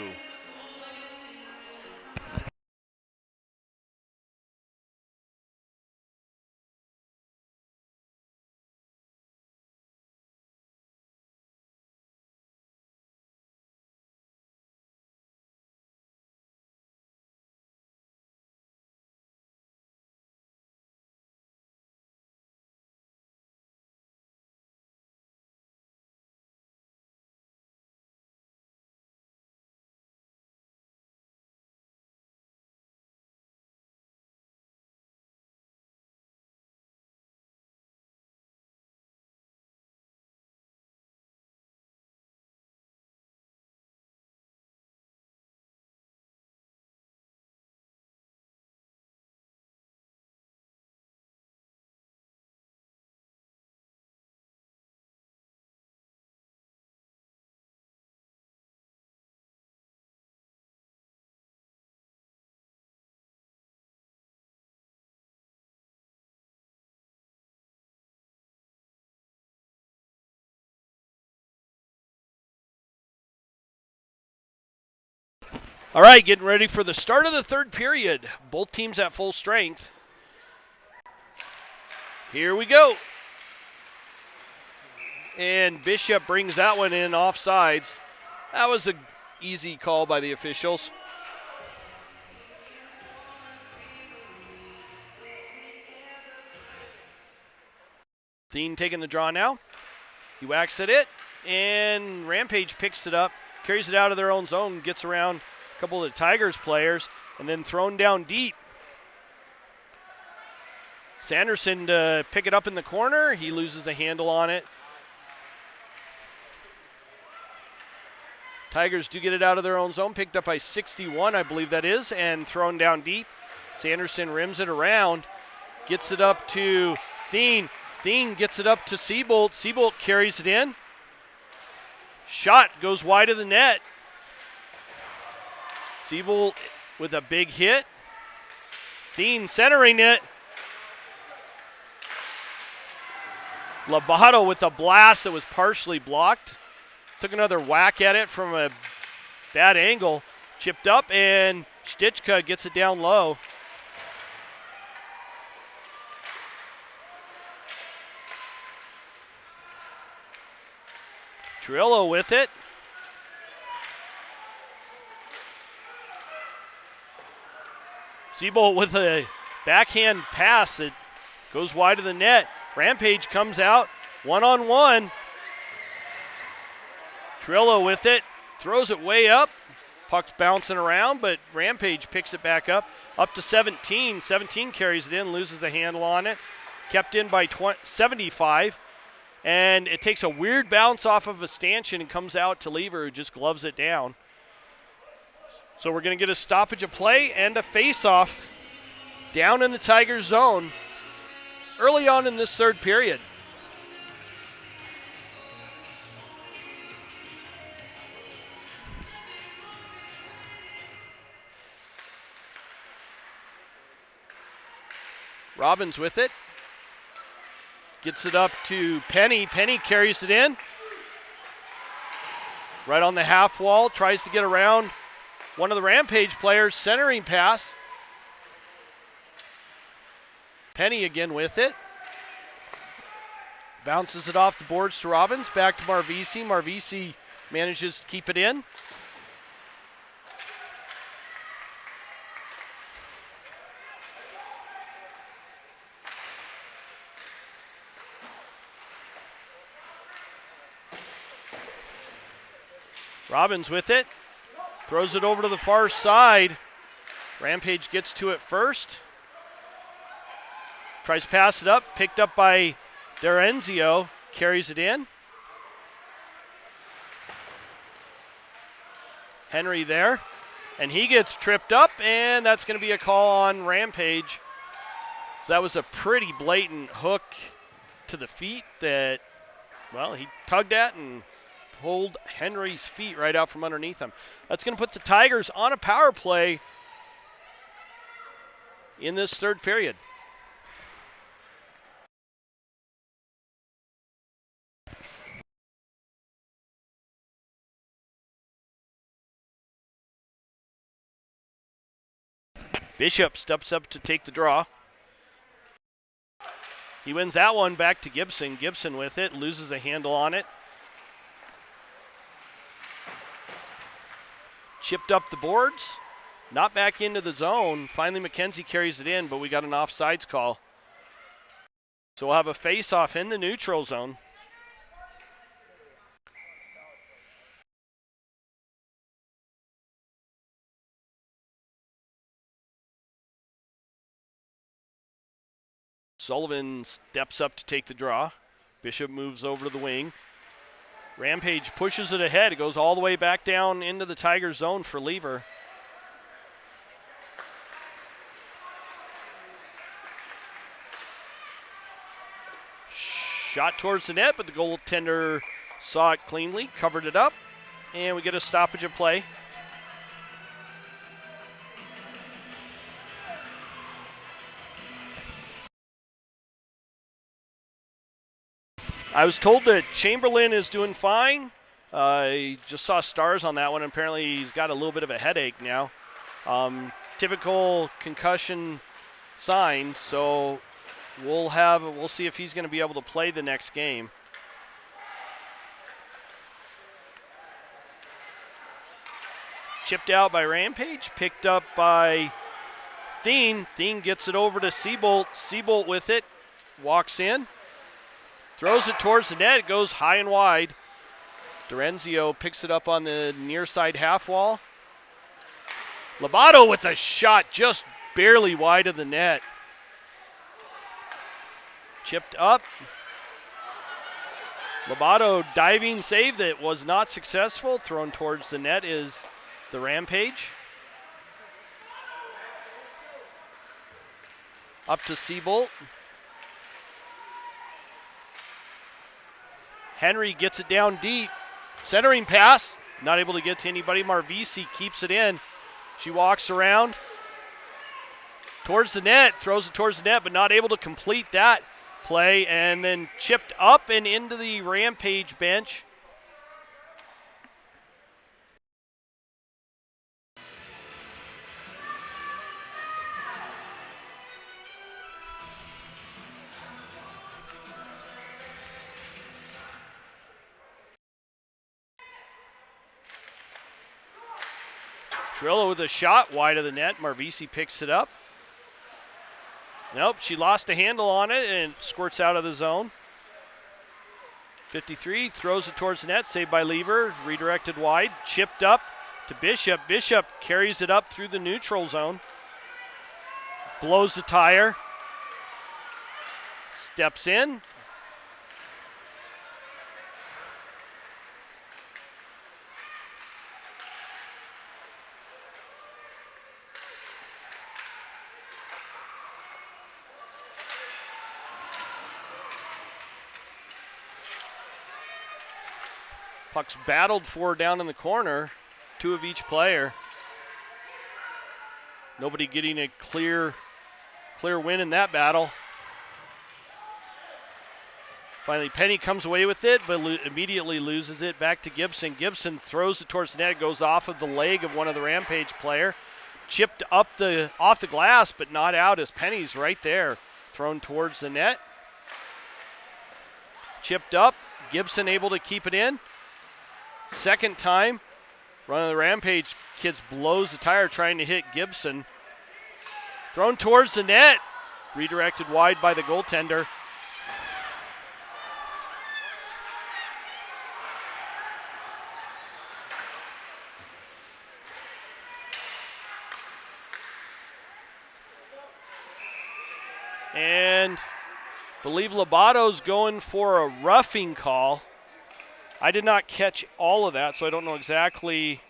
All right, getting ready for the start of the third period. Both teams at full strength. Here we go. And Bishop brings that one in offsides. That was an easy call by the officials. Thien taking the draw now. He whacks at it, and Rampage picks it up, carries it out of their own zone, gets around a couple of the Tigers players, and then thrown down deep. Sanderson to pick it up in the corner. He loses a handle on it. Tigers do get it out of their own zone, picked up by 61, I believe that is, and thrown down deep. Sanderson rims it around, gets it up to Thien. Thien gets it up to Seabolt. Seabolt carries it in. Shot goes wide of the net. Seabolt with a big hit. Thien centering it. Lobato with a blast that was partially blocked. Took another whack at it from a bad angle. Chipped up, and Stichka gets it down low. Trillo with it. Seabolt with a backhand pass that goes wide of the net. Rampage comes out one-on-one. Trillo with it, throws it way up. Puck's bouncing around, but Rampage picks it back up to 17. 17 carries it in, loses a handle on it. Kept in by 75. And it takes a weird bounce off of a stanchion and comes out to Lever, who just gloves it down. So we're going to get a stoppage of play and a face-off down in the Tigers zone early on in this third period. Robbins with it. Gets it up to Penny. Penny carries it in. Right on the half wall. Tries to get around one of the Rampage players. Centering pass. Penny again with it. Bounces it off the boards to Robbins. Back to Marvisi. Marvisi manages to keep it in. Robbins with it. Throws it over to the far side. Rampage gets to it first. Tries to pass it up. Picked up by D'Arenzio. Carries it in. Henry there. And he gets tripped up, and that's going to be a call on Rampage. So that was a pretty blatant hook to the feet that, well, he tugged at and pulled Henry's feet right out from underneath him. That's going to put the Tigers on a power play in this third period. Bishop steps up to take the draw. He wins that one back to Gibson. Gibson with it, loses a handle on it. Chipped up the boards, not back into the zone. Finally, McKenzie carries it in, but we got an offsides call. So we'll have a face-off in the neutral zone. Sullivan steps up to take the draw. Bishop moves over to the wing. Rampage pushes it ahead. It goes all the way back down into the Tigers zone for Lever. Shot towards the net, but the goaltender saw it cleanly, covered it up, and we get a stoppage of play. I was told that Chamberlain is doing fine. I just saw stars on that one. Apparently he's got a little bit of a headache now. Typical concussion sign, so we'll see if he's going to be able to play the next game. Chipped out by Rampage, picked up by Thien. Thien gets it over to Seabolt. Seabolt with it, walks in. Throws it towards the net. It goes high and wide. D'Arenzio picks it up on the near side half wall. Lobato with a shot just barely wide of the net. Chipped up. Lobato diving save that was not successful. Thrown towards the net is the Rampage. Up to Seabolt. Henry gets it down deep. Centering pass. Not able to get to anybody. Marvisi keeps it in. She walks around towards the net. Throws it towards the net, but not able to complete that play. And then chipped up and into the Rampage bench. Trillo with a shot wide of the net. Marvisi picks it up. Nope, she lost a handle on it and squirts out of the zone. 53 throws it towards the net. Saved by Lever. Redirected wide. Chipped up to Bishop. Bishop carries it up through the neutral zone. Blows the tire. Steps in. Puck's battled for down in the corner. Two of each player. Nobody getting a clear clear win in that battle. Finally, Penny comes away with it, but immediately loses it back to Gibson. Gibson throws it towards the net. It goes off of the leg of one of the Rampage player. Chipped off the glass, but not out as Penny's right there. Thrown towards the net. Chipped up. Gibson able to keep it in. Second time. One of the Rampage kids blows the tire trying to hit Gibson. Thrown towards the net. Redirected wide by the goaltender. And I believe Lobato's going for a roughing call. I did not catch all of that, so I don't know exactly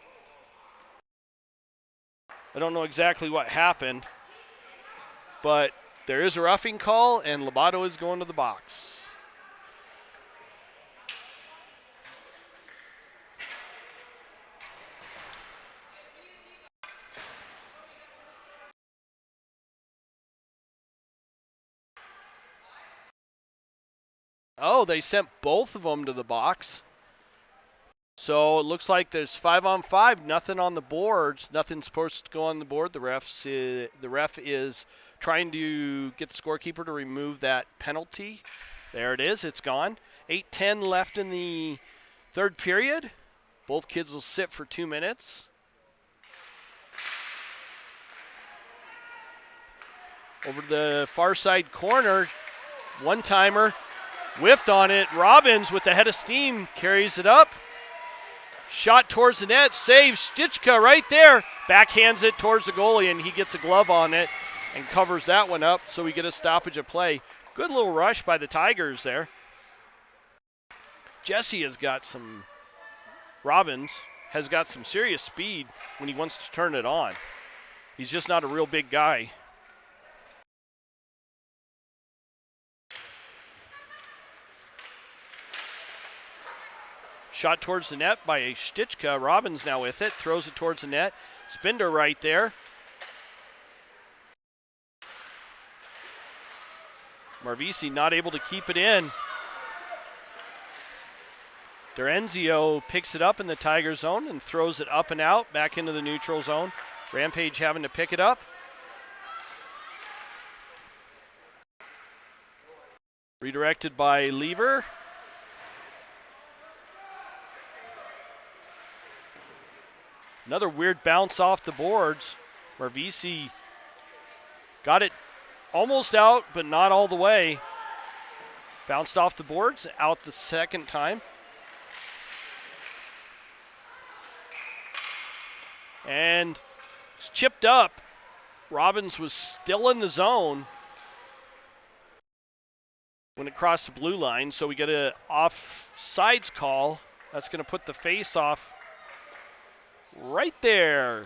what happened. But there is a roughing call, and Lobato is going to the box. Oh, they sent both of them to the box. So it looks like there's 5-on-5, nothing on the board. Nothing's supposed to go on the board. The ref is trying to get the scorekeeper to remove that penalty. There it is. It's gone. 8:10 left in the third period. Both kids will sit for 2 minutes. Over to the far side corner. One-timer. Whiffed on it. Robbins with the head of steam carries it up. Shot towards the net. Saves Stichka right there. Backhands it towards the goalie, and he gets a glove on it and covers that one up, so we get a stoppage of play. Good little rush by the Tigers there. Robbins has got some serious speed when he wants to turn it on. He's just not a real big guy. Shot towards the net by Stichka. Robbins now with it. Throws it towards the net. Spinder right there. Marvisi not able to keep it in. Dorenzio picks it up in the Tiger zone and throws it up and out back into the neutral zone. Rampage having to pick it up. Redirected by Lever. Another weird bounce off the boards. Marvisi got it almost out, but not all the way. Bounced off the boards, out the second time. And it's chipped up. Robbins was still in the zone when it crossed the blue line, so we get an offsides call. That's going to put the face off right there,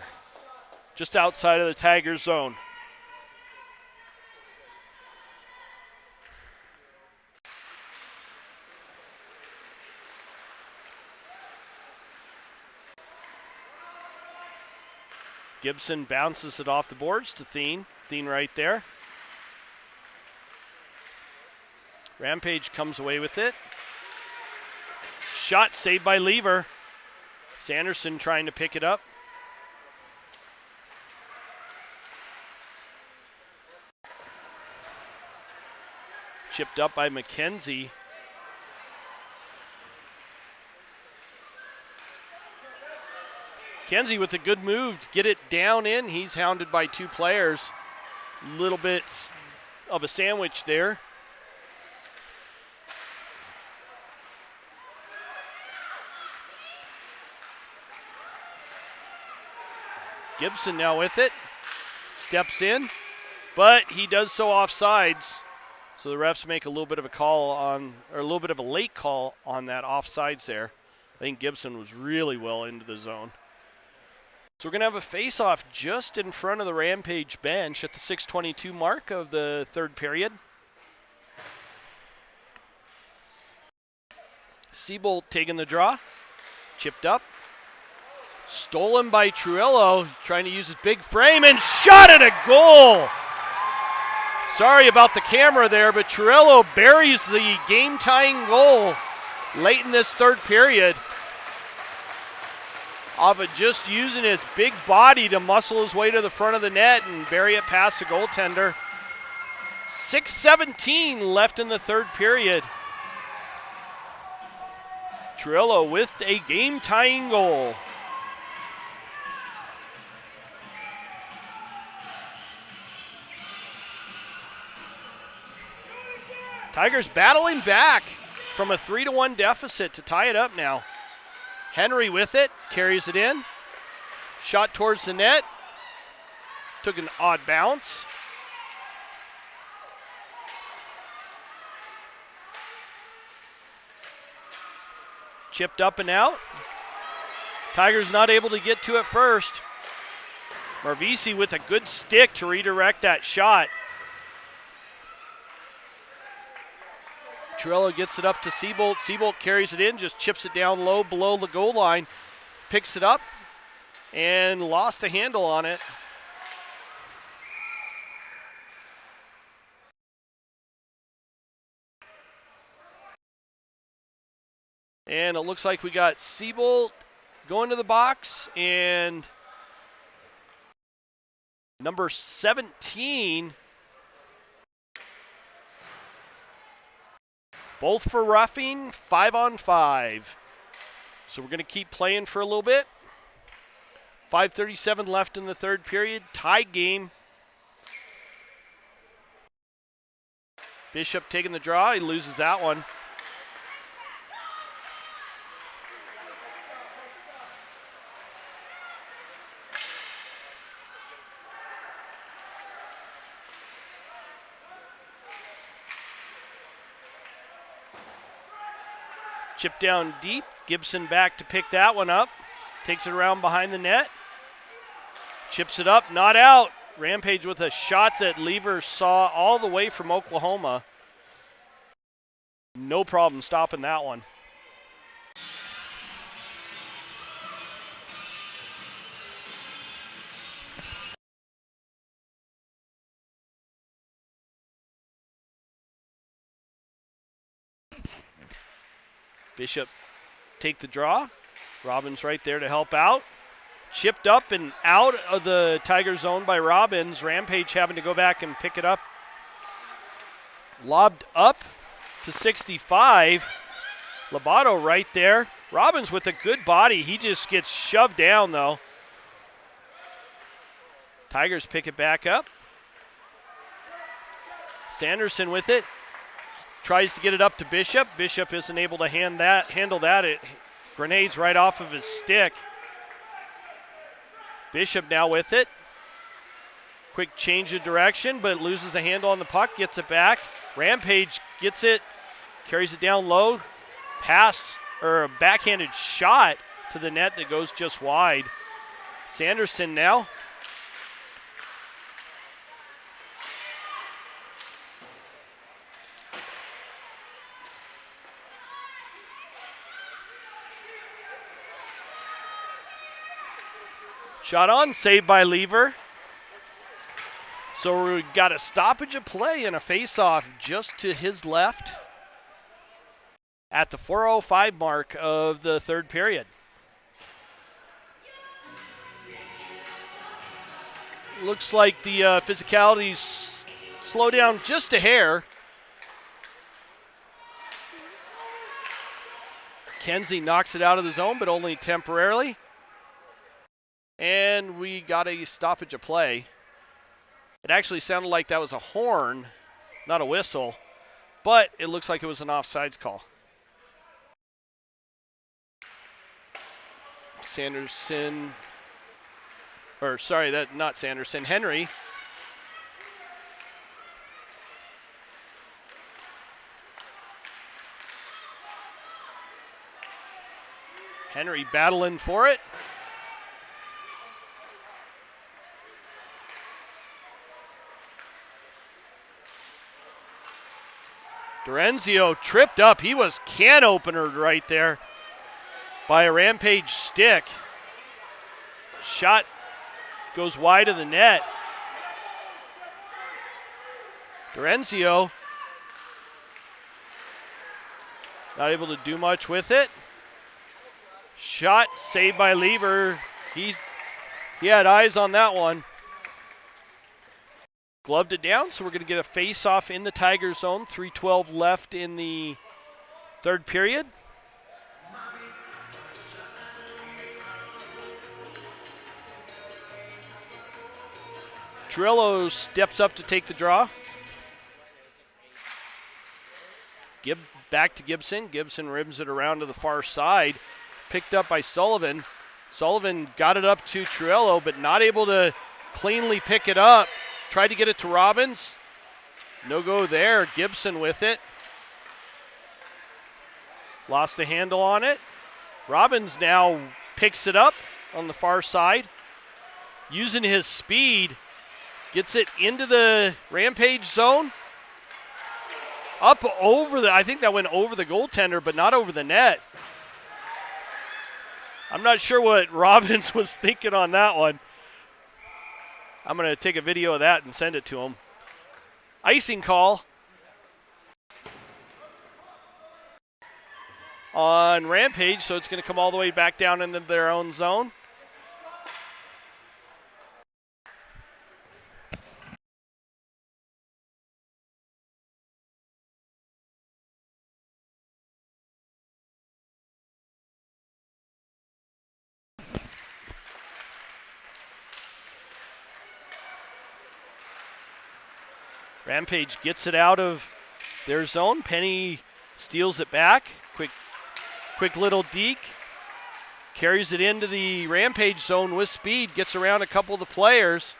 just outside of the Tigers zone. Gibson bounces it off the boards to Thien. Thien right there. Rampage comes away with it. Shot saved by Lever. Sanderson trying to pick it up. Chipped up by McKenzie. McKenzie with a good move to get it down in. He's hounded by two players. Little bit of a sandwich there. Gibson now with it, steps in, but he does so offsides. So the refs make a little bit of a call on, or a little bit of a late call on that offsides there. I think Gibson was really well into the zone. So we're going to have a face-off just in front of the Rampage bench at the 6:22 mark of the third period. Siebold taking the draw, chipped up. Stolen by Truillo, trying to use his big frame, and shot at a goal! Sorry about the camera there, but Chirillo buries the game-tying goal late in this third period. Off of just using his big body to muscle his way to the front of the net and bury it past the goaltender. 6:17 left in the third period. Chirillo with a game-tying goal. Tigers battling back from a 3-1 deficit to tie it up now. Henry with it, carries it in. Shot towards the net. Took an odd bounce. Chipped up and out. Tigers not able to get to it first. Marvisi with a good stick to redirect that shot. Chirillo gets it up to Seabolt. Seabolt carries it in, just chips it down low below the goal line. Picks it up and lost a handle on it. And it looks like we got Seabolt going to the box and number 17. Both for roughing, 5-on-5. So we're going to keep playing for a little bit. 5:37 left in the third period. Tie game. Bishop taking the draw. He loses that one. Chip down deep. Gibson back to pick that one up. Takes it around behind the net. Chips it up, not out. Rampage with a shot that Lever saw all the way from Oklahoma. No problem stopping that one. Bishop take the draw. Robbins right there to help out. Chipped up and out of the Tiger zone by Robbins. Rampage having to go back and pick it up. Lobbed up to 65. Lobato right there. Robbins with a good body. He just gets shoved down though. Tigers pick it back up. Sanderson with it. Tries to get it up to Bishop. Bishop isn't able to handle that. It grenades right off of his stick. Bishop now with it. Quick change of direction, but loses a handle on the puck. Gets it back. Rampage gets it. Carries it down low. Pass, or a backhanded shot to the net that goes just wide. Sanderson now. Shot on, saved by Lever. So we got a stoppage of play and a face-off just to his left at the 4:05 mark of the third period. Looks like the physicalities slow down just a hair. Kenzie knocks it out of the zone, but only temporarily. And we got a stoppage of play. It actually sounded like that was a horn, not a whistle, but it looks like it was an offsides call. Sanderson, or sorry, that not Sanderson, Henry. Henry battling for it. Dorenzio tripped up. He was can opener right there by a Rampage stick. Shot goes wide of the net. Dorenzio not able to do much with it. Shot saved by Lever. He had eyes on that one. Gloved it down, so we're going to get a face-off in the Tiger zone. 3:12 left in the third period. Trillo steps up to take the draw. Back to Gibson. Gibson rims it around to the far side. Picked up by Sullivan. Sullivan got it up to Trillo, but not able to cleanly pick it up. Tried to get it to Robbins. No go there. Gibson with it. Lost the handle on it. Robbins now picks it up on the far side. Using his speed. Gets it into the Rampage zone. Up over I think that went over the goaltender, but not over the net. I'm not sure what Robbins was thinking on that one. I'm going to take a video of that and send it to him. Icing call on Rampage, so it's going to come all the way back down into their own zone. Rampage gets it out of their zone. Penny steals it back. Quick little deke. Carries it into the Rampage zone with speed. Gets around a couple of the players.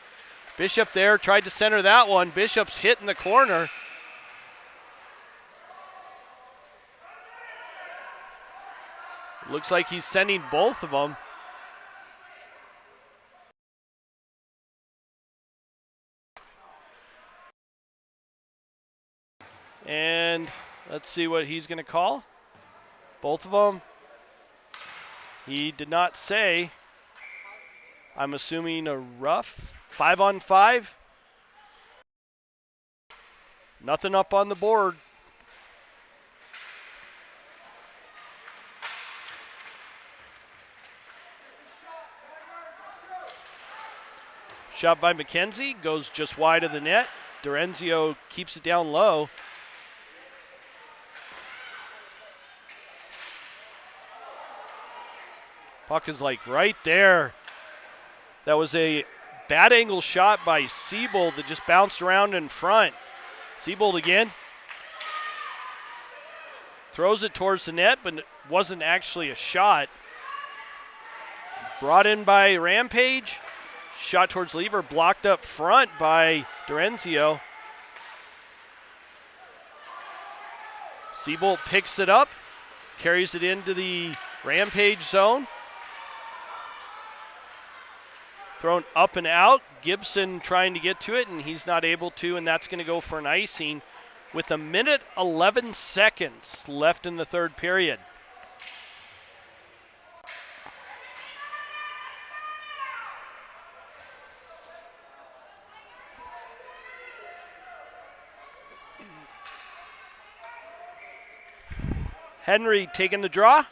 Bishop there tried to center that one. Bishop's hit in the corner. Looks like he's sending both of them. And let's see what he's going to call. Both of them. He did not say. I'm assuming a rough. 5-on-5. Nothing up on the board. Shot by McKenzie. Goes just wide of the net. Dorenzio keeps it down low. Puck is like right there. That was a bad angle shot by Siebold that just bounced around in front. Siebold again. Throws it towards the net, but it wasn't actually a shot. Brought in by Rampage. Shot towards Lever, blocked up front by Dorenzio. Siebold picks it up, carries it into the Rampage zone. Thrown up and out. Gibson trying to get to it, and he's not able to, and that's going to go for an icing with 1:11 seconds left in the third period. Henry taking the draw.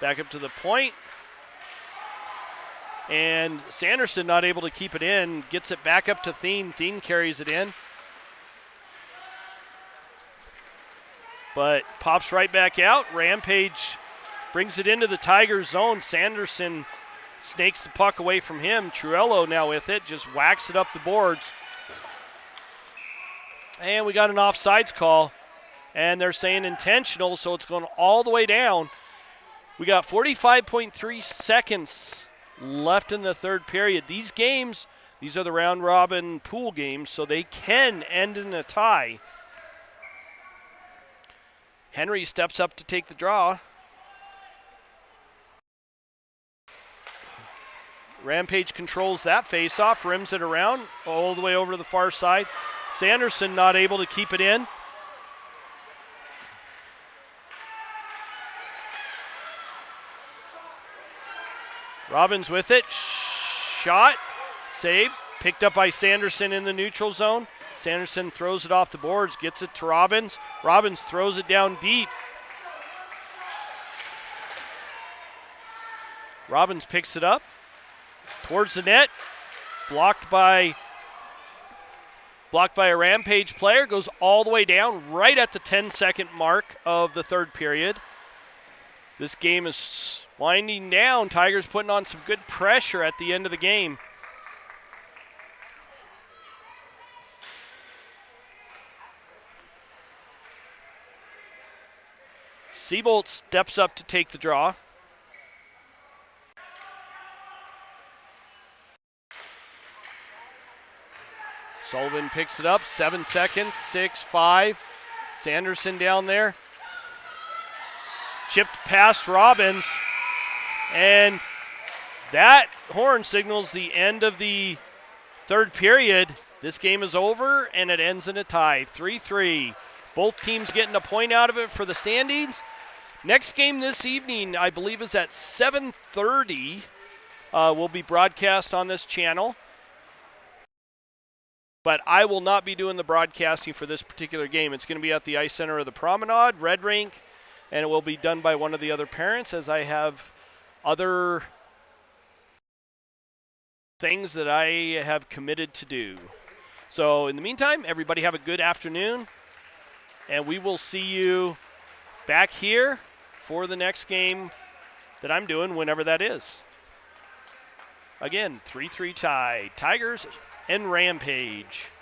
Back up to the point. And Sanderson not able to keep it in. Gets it back up to Thien. Thien carries it in. But pops right back out. Rampage brings it into the Tigers zone. Sanderson snakes the puck away from him. Truello now with it. Just whacks it up the boards. And we got an offsides call. And they're saying intentional, so it's going all the way down. We got 45.3 seconds left in the third period. These games, these are the round robin pool games, so they can end in a tie. Henry steps up to take the draw. Rampage controls that face-off, rims it around all the way over to the far side. Sanderson not able to keep it in. Robbins with it. Shot. Saved. Picked up by Sanderson in the neutral zone. Sanderson throws it off the boards, gets it to Robbins. Robbins throws it down deep. Robbins picks it up towards the net. Blocked by a Rampage player. Goes all the way down right at the 10-second mark of the third period. This game is winding down. Tigers putting on some good pressure at the end of the game. Seabolt steps up to take the draw. Sullivan picks it up, 7 seconds, 6-5. Sanderson down there. Chipped past Robbins. And that horn signals the end of the third period. This game is over, and it ends in a tie, 3-3. Both teams getting a point out of it for the standings. Next game this evening, I believe, is at 7:30. Will be broadcast on this channel. But I will not be doing the broadcasting for this particular game. It's going to be at the Ice Center of the Promenade, Red Rink, and it will be done by one of the other parents, as I have other things that I have committed to do. So in the meantime, everybody have a good afternoon, and we will see you back here for the next game that I'm doing, whenever that is. Again, 3-3 tie, Tigers and Rampage.